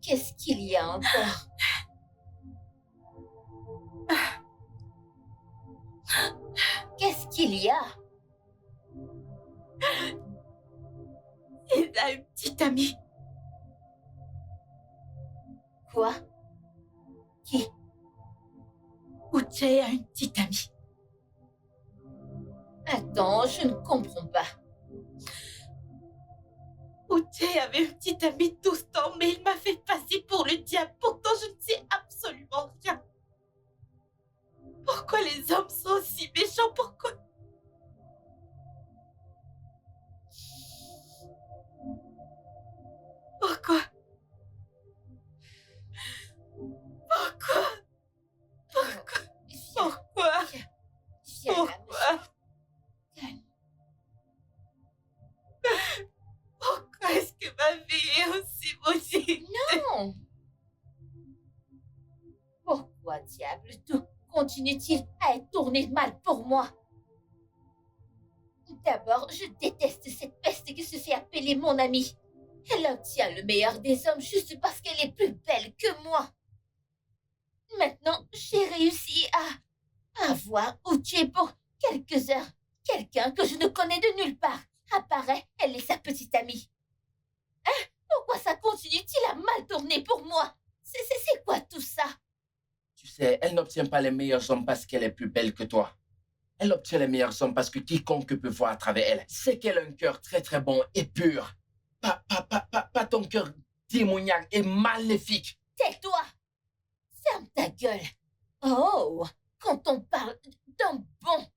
Qu'est-ce qu'il y a encore? Qu'est-ce qu'il y a? Il a une petite amie. Quoi? Qui? Uche a une petite amie. Attends, je ne comprends pas. Uche avait une petite amie tout ce temps, mais il m'a fait passer pour le diable. Pourtant, je ne sais absolument rien. Pourquoi les hommes sont aussi méchants? Pourquoi? Pourquoi? Pourquoi? Viens, Pourquoi? viens là, Pourquoi? Calme. Pourquoi est-ce que ma vie est aussi maudite? Non! Pourquoi, diable, tout continue-t-il à être tourné mal pour moi? D'abord, je déteste cette peste qui se fait appeler mon amie. Elle obtient le meilleur des hommes juste parce qu'elle est plus belle que moi. Maintenant, j'ai réussi à voir Uche pour quelques heures. Quelqu'un que je ne connais de nulle part apparaît, elle est sa petite amie. Hein? tourner pour moi. C'est quoi tout ça? Tu sais, elle n'obtient pas les meilleurs hommes parce qu'elle est plus belle que toi. Elle obtient les meilleurs hommes parce que quiconque peut voir à travers elle sait qu'elle a un cœur très très bon et pur. Pas ton cœur démoniaque et maléfique. Tais-toi! Ferme ta gueule. Oh, quand on parle d'un bon,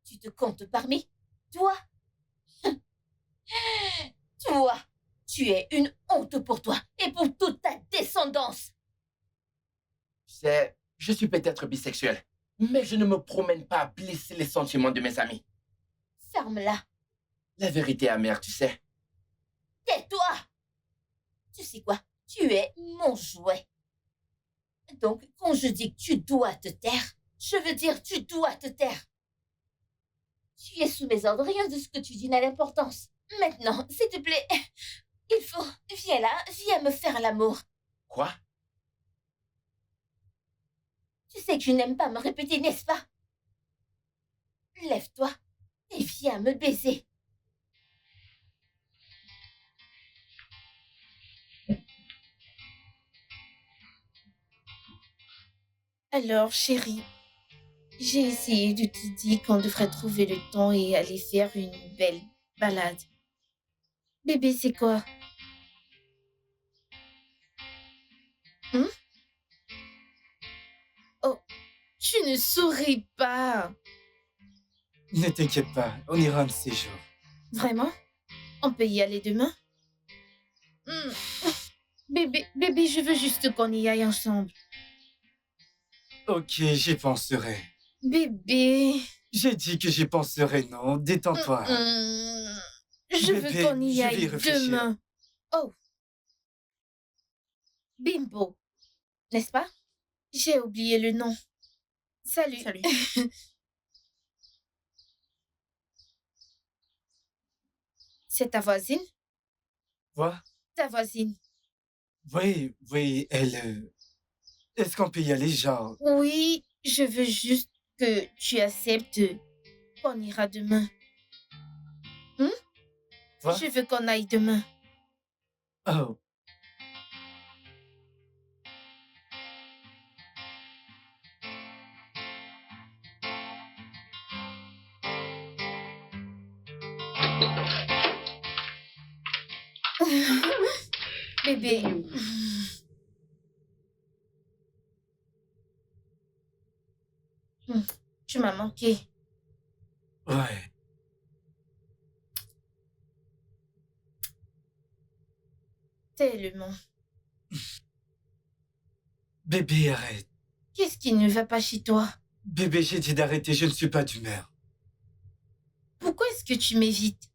tu te comptes parmi toi? Toi, tu es une honte pour toi et pour toute ta descendance. Tu sais, je suis peut-être bisexuel, mais je ne me promène pas à blesser les sentiments de mes amis. Ferme-la. La vérité est amère, tu sais. Tais-toi! Tu sais quoi? Tu es mon jouet. Donc, quand je dis que tu dois te taire, je veux dire tu dois te taire. Tu es sous mes ordres, rien de ce que tu dis n'a d'importance. Maintenant, s'il te plaît, il faut... Viens là, viens me faire l'amour. Quoi? Tu sais que je n'aime pas me répéter, n'est-ce pas? Lève-toi et viens me baiser. Alors, chérie, j'ai essayé de te dire qu'on devrait trouver le temps et aller faire une belle balade. Bébé, c'est quoi? Oh, tu ne souris pas. Ne t'inquiète pas, on ira un de ces jours. Vraiment? On peut y aller demain? Bébé, je veux juste qu'on y aille ensemble. Ok, j'y penserai. Bébé. J'ai dit que j'y penserai, non? Détends-toi. Je veux Bébé, qu'on y je vais aille y réfléchir. demain. Oh. Bimbo. N'est-ce pas? J'ai oublié le nom. Salut. Salut. C'est ta voisine? Quoi? Ta voisine. Oui, elle... Est-ce qu'on peut y aller, genre? Oui, je veux juste que tu acceptes qu'on ira demain. Quoi? Je veux qu'on aille demain. Oh. Bébé. Tu m'as manqué. Ouais. Tellement. Bébé, arrête. Qu'est-ce qui ne va pas chez toi? Bébé, j'ai dit d'arrêter, je ne suis pas d'humeur. Pourquoi est-ce que tu m'évites?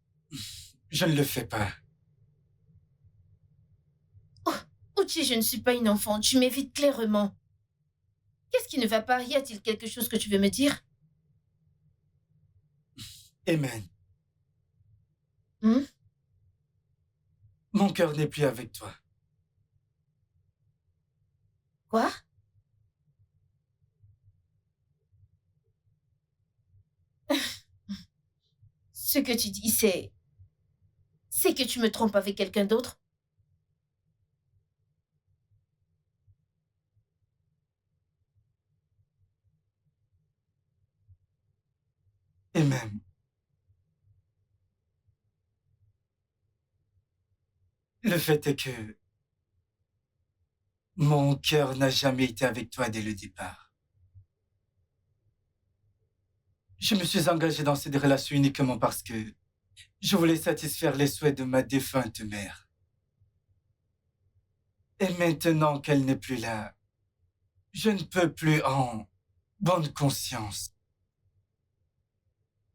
Je ne le fais pas. Ouchi, je ne suis pas une enfant, tu m'évites clairement. Qu'est-ce qui ne va pas? Y a-t-il quelque chose que tu veux me dire? Amen. Hmm? Mon cœur n'est plus avec toi. Quoi? Ce que tu dis, c'est que tu me trompes avec quelqu'un d'autre? Et même, le fait est que mon cœur n'a jamais été avec toi dès le départ. Je me suis engagé dans cette relation uniquement parce que je voulais satisfaire les souhaits de ma défunte mère. Et maintenant qu'elle n'est plus là, je ne peux plus en bonne conscience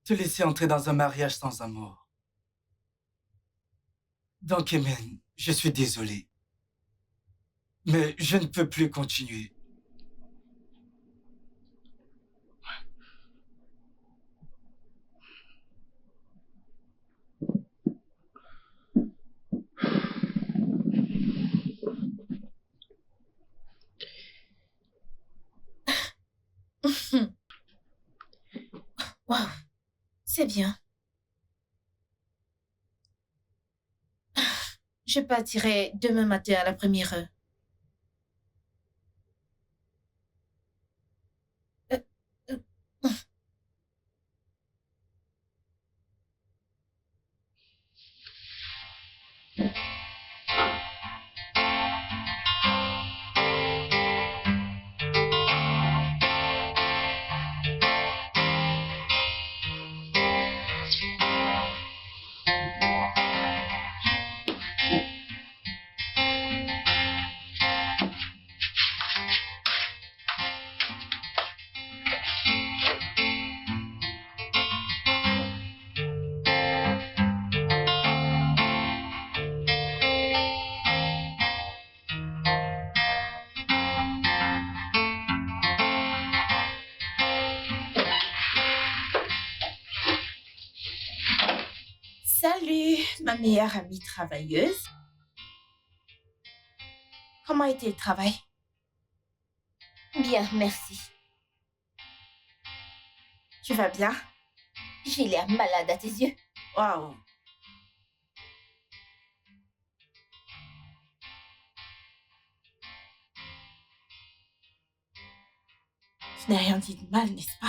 te laisser entrer dans un mariage sans amour. Donc, Amen, je suis désolé. Mais je ne peux plus continuer. Waouh, c'est bien. Je partirai demain matin à la première heure. ma meilleure amie travailleuse. Comment était le travail? Bien, merci. Tu vas bien? J'ai l'air malade à tes yeux. Waouh! Je n'ai rien dit de mal, n'est-ce pas?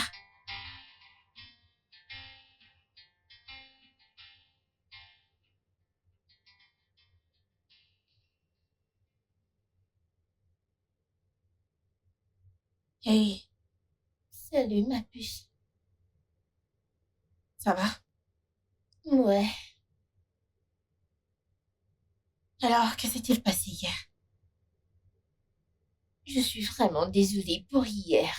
Hey, Salut, ma puce. ça va? Ouais. Alors, que s'est-il passé hier? Je suis vraiment désolée pour hier.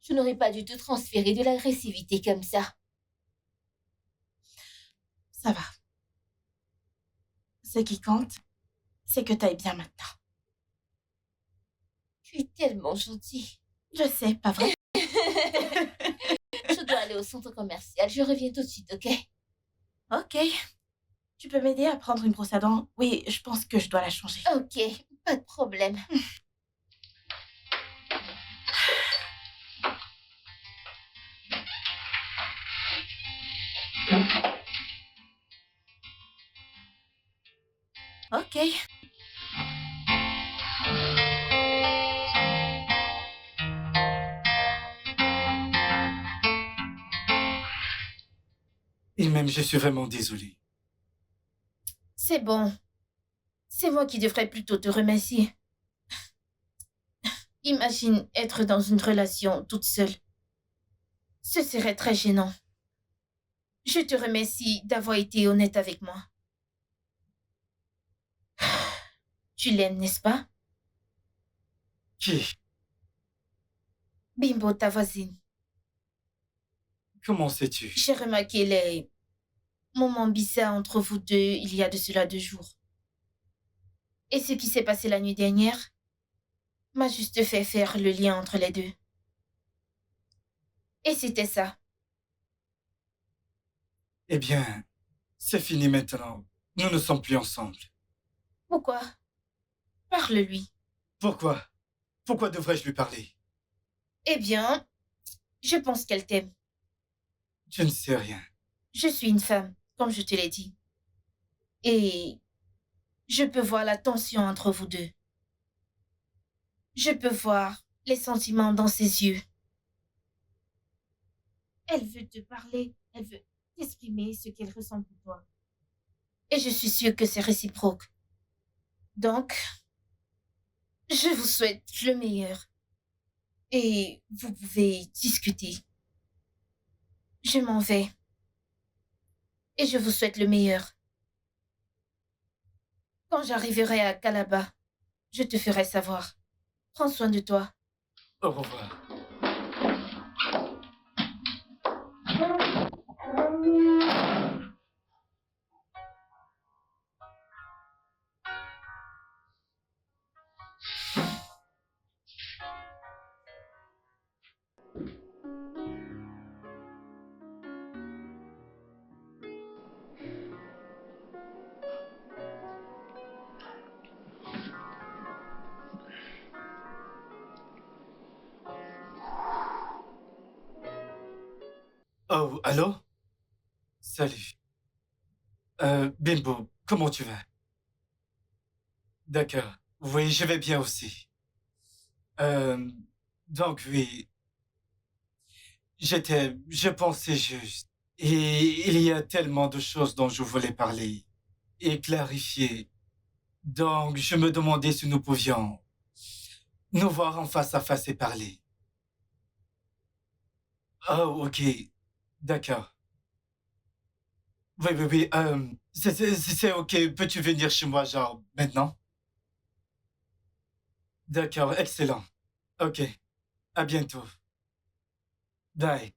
Je n'aurais pas dû te transférer de l'agressivité comme ça. Ça va. Ce qui compte, c'est que t'ailles bien maintenant. Tu es tellement gentil. Je sais, pas vrai? Je dois aller au centre commercial. Je reviens tout de suite, ok? Ok. Tu peux m'aider à prendre une brosse à dents? Oui, je pense que je dois la changer. Ok, pas de problème. Ok. Et même, je suis vraiment désolé. C'est bon. C'est moi qui devrais plutôt te remercier. Imagine être dans une relation toute seule. Ce serait très gênant. Je te remercie d'avoir été honnête avec moi. Tu l'aimes, n'est-ce pas? Qui? Bimbo, ta voisine. Comment sais-tu? J'ai remarqué les moments bizarres entre vous deux il y a de cela 2 jours. Et ce qui s'est passé la nuit dernière m'a juste fait faire le lien entre les deux. Et c'était ça. Eh bien, c'est fini maintenant. Nous ne sommes plus ensemble. Pourquoi? Parle-lui. Pourquoi? Pourquoi devrais-je lui parler? Eh bien, je pense qu'elle t'aime. Je ne sais rien. Je suis une femme, comme je te l'ai dit. Et je peux voir la tension entre vous deux. Je peux voir les sentiments dans ses yeux. Elle veut te parler, elle veut t'exprimer ce qu'elle ressent pour toi. Et je suis sûre que c'est réciproque. Donc, je vous souhaite le meilleur. Et vous pouvez discuter. Je m'en vais. Et je vous souhaite le meilleur. Quand j'arriverai à Calabar, je te ferai savoir. Prends soin de toi. Au revoir. Oh, allô? Salut. Bimbo, comment tu vas? D'accord. Oui, je vais bien aussi. Euh, donc oui, je pensais juste. Et il y a tellement de choses dont je voulais parler et clarifier. Donc, je me demandais si nous pouvions nous voir en face à face et parler. Oh, ok. D'accord. Oui, oui, oui. C'est ok. Peux-tu venir chez moi, genre, maintenant? D'accord, excellent. Ok. À bientôt. Bye.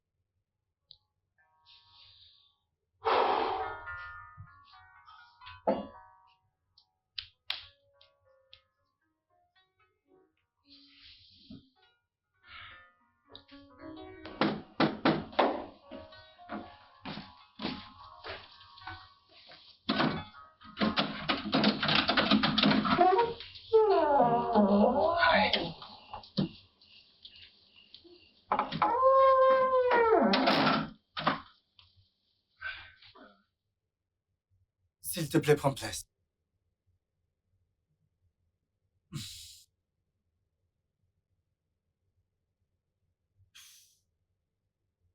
te plaît, prends place.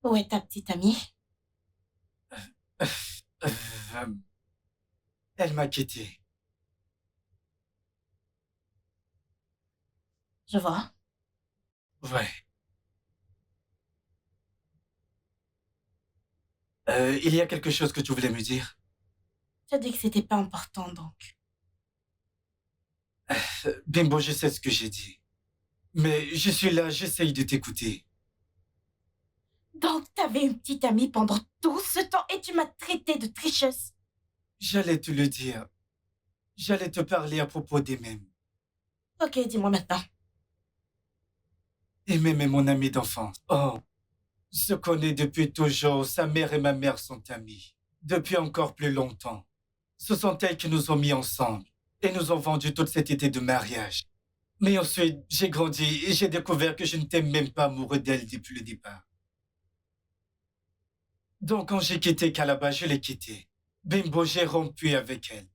Où est ta petite amie? Elle m'a quitté. Je vois. Ouais. Il y a quelque chose que tu voulais me dire? Tu as dit que c'était pas important, donc. Bimbo, je sais ce que j'ai dit. Mais je suis là, j'essaye de t'écouter. Donc, t'avais une petite amie pendant tout ce temps et tu m'as traité de tricheuse. J'allais te le dire. J'allais te parler à propos d'Emem. Ok, dis-moi maintenant. Emem est mon ami d'enfance. Oh, se connaît depuis toujours. Sa mère et ma mère sont amies. Depuis encore plus longtemps. Ce sont elles qui nous ont mis ensemble et nous ont vendu toute cette idée de mariage. Mais ensuite, j'ai grandi et j'ai découvert que je n'étais même pas amoureux d'elle depuis le départ. Donc, quand j'ai quitté Calabar, je l'ai quittée. Bimbo, j'ai rompu avec elle.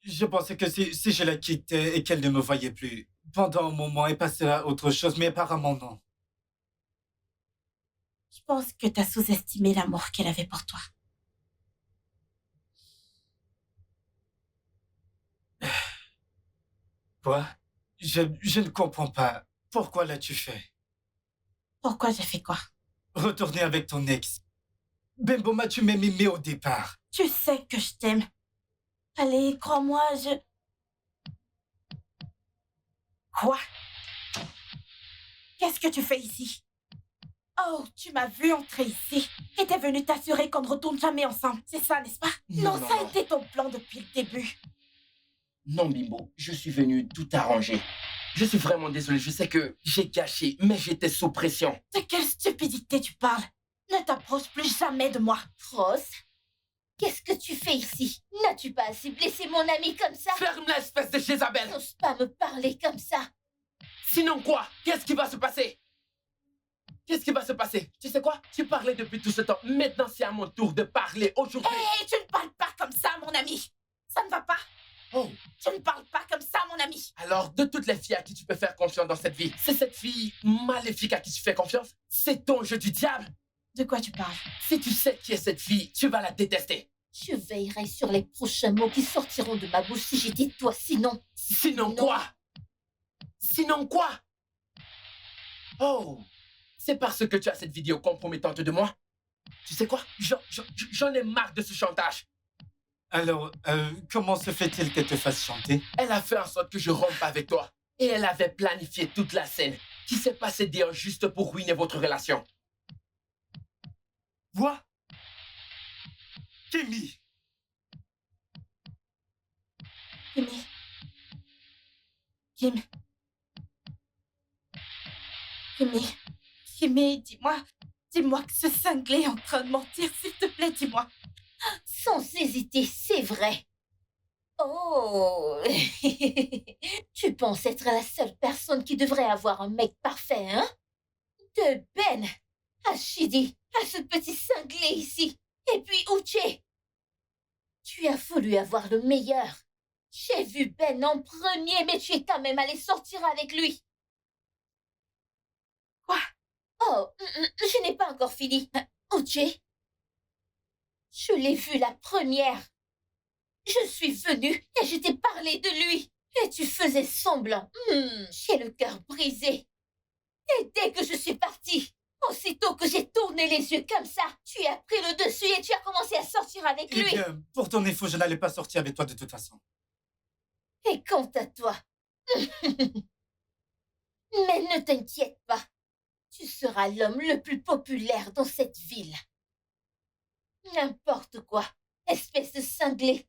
Je pensais que si je la quittais et qu'elle ne me voyait plus, pendant un moment, elle passerait à autre chose, mais apparemment non. Je pense que t'as sous-estimé l'amour qu'elle avait pour toi. Quoi? Je ne comprends pas. Pourquoi l'as-tu fait? Pourquoi j'ai fait quoi? Retourner avec ton ex. Bimbo, m'as-tu même aimé au départ? Tu sais que je t'aime. Allez, crois-moi, Quoi? Qu'est-ce que tu fais ici? Oh, tu m'as vu entrer ici et t'es venu t'assurer qu'on ne retourne jamais ensemble. C'est ça, n'est-ce pas? Non, ça a non. été ton plan depuis le début. Non, Bimbo, je suis venu tout arranger. Je suis vraiment désolé, je sais que j'ai caché, mais j'étais sous pression. De quelle stupidité tu parles? Ne t'approche plus jamais de moi. Ross, qu'est-ce que tu fais ici? N'as-tu pas assez blessé mon ami comme ça? Ferme l'espèce de Jézabel! N'ose pas me parler comme ça. Sinon quoi? Qu'est-ce qui va se passer? Qu'est-ce qui va se passer? Tu sais quoi? Tu parlais depuis tout ce temps. Maintenant, c'est à mon tour de parler aujourd'hui. Hé, tu ne parles pas comme ça, mon ami. Ça ne va pas. Oh, Tu ne parles pas comme ça, mon ami. alors de toutes les filles à qui tu peux faire confiance dans cette vie, c'est cette fille maléfique à qui tu fais confiance? C'est ton jeu du diable? De quoi tu parles? Si tu sais qui est cette fille, tu vas la détester. Je veillerai sur les prochains mots qui sortiront de ma bouche si j'étais toi, sinon... Sinon Non. quoi? Sinon quoi? Oh, c'est parce que tu as cette vidéo compromettante de moi? Tu sais quoi? J'en ai marre de ce chantage. Alors, comment se fait-il qu'elle te fasse chanter? Elle a fait en sorte que je rompe avec toi. Et elle avait planifié toute la scène qui s'est passée d'ailleurs juste pour ruiner votre relation. Quoi? Kimi! Kimi. Kim. Kimi. Kimi, dis-moi que ce cinglé est en train de mentir, s'il te plaît, dis-moi. Sans hésiter, c'est vrai. Oh, tu penses être la seule personne qui devrait avoir un mec parfait, hein? De Ben à Shidi, à ce petit cinglé ici, et puis Uche. Tu as voulu avoir le meilleur. J'ai vu Ben en premier, mais tu es quand même allé sortir avec lui. Quoi? Oh, je n'ai pas encore fini. Uche, je l'ai vu la première. Je suis venue et je t'ai parlé de lui. Et tu faisais semblant. J'ai le cœur brisé. Et dès que je suis partie, aussitôt que j'ai tourné les yeux comme ça, tu as pris le dessus et tu as commencé à sortir avec Eh lui. bien, pour ton info, je n'allais pas sortir avec toi de toute façon. Et quant à toi... Mais ne t'inquiète pas. Tu seras l'homme le plus populaire dans cette ville. N'importe quoi, espèce de cinglé.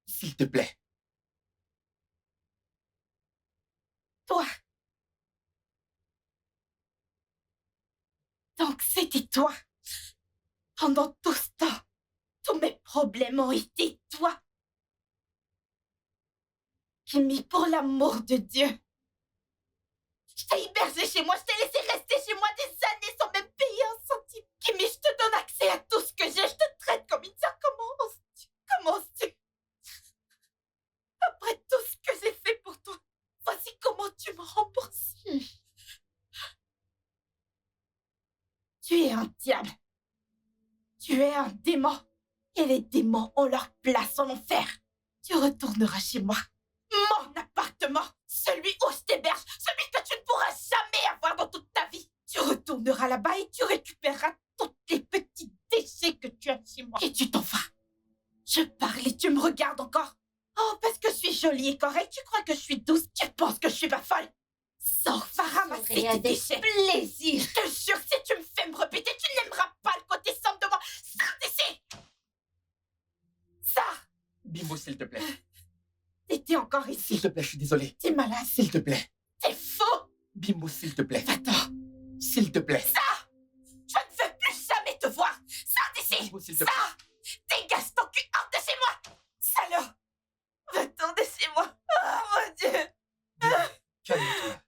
S'il te plaît. Toi. Donc c'était toi. Pendant tout ce temps, tous mes problèmes ont été toi. Kimi, pour l'amour de Dieu. Je t'ai hébergé chez moi, je t'ai laissé rester chez moi des années sans même payer un centime. Kimi, je te donne accès à tout ce que j'ai, je te traite comme une sœur. Comment oses-tu les démons ont leur place en enfer. Tu retourneras chez moi. Mon appartement, celui où je t'héberge, celui que tu ne pourras jamais avoir dans toute ta vie. Tu retourneras là-bas et tu récupéreras tous les petits déchets que tu as chez moi. Et tu t'en vas. Je parle et tu me regardes encore. Oh, parce que je suis jolie et correcte, tu crois que je suis douce, tu penses que je suis ma folle. Sors, va ramasser tes avec déchets. plaisir. Je te jure, si tu me fais me répéter, tu n'aimeras pas le côté sombre de moi. Sors d'ici. Sors. Bimbo, s'il te plaît. T'étais encore S'il ici. te plaît, je suis désolé. T'es malade. S'il te plaît. T'es faux. Bimbo, s'il te plaît. Va-t'en. S'il te plaît. Sors. Je ne veux plus jamais te voir. Sors d'ici. Bimbo, s'il te plaît. Sors. Dégage ton cul hors de chez moi. Salaud. Va-t'en de chez moi. Oh mon Dieu. Calme-toi.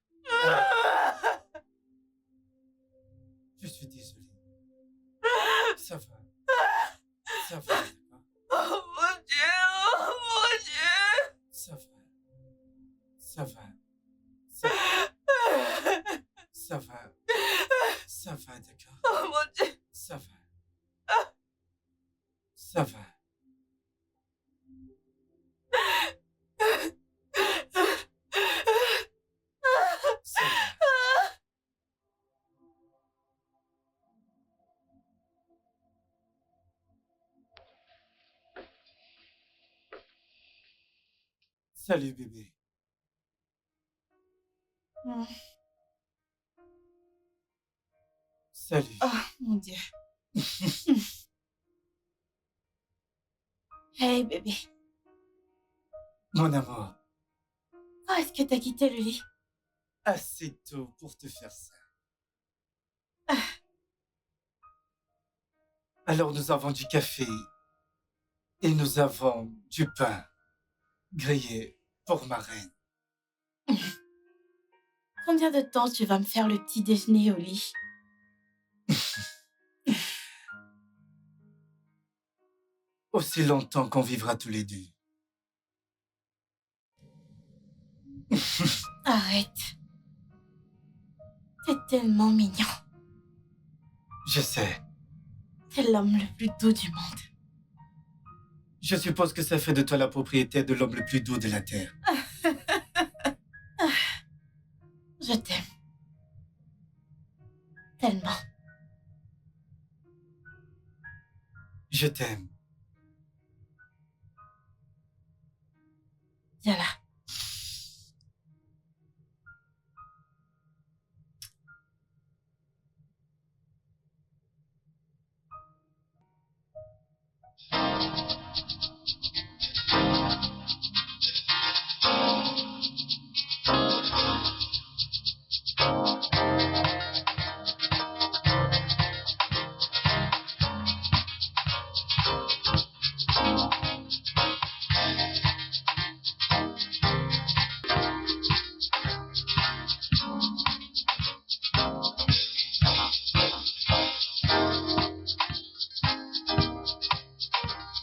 Je suis désolé. Ça va. Ça va, d'accord? Oh mon Dieu. Oh mon Dieu. Ça va. Ça va. Ça va. Ça va. Ça va, d'accord? Oh mon Dieu. Ça va. Ça va. Ça va. Salut, bébé. Mm. Salut. Oh mon Dieu. Hey bébé. Mon amour, Quand est-ce que t'as quitté le lit? assez tôt pour te faire ça. Alors nous avons du café et nous avons du pain grillé pour ma reine. Combien de temps tu vas me faire le petit déjeuner au lit? Aussi longtemps qu'on vivra tous les deux. Arrête. T'es tellement mignon. Je sais. T'es l'homme le plus doux du monde. Je suppose que ça fait de toi la propriétaire de l'homme le plus doux de la Terre. Je t'aime. Tellement. Je t'aime.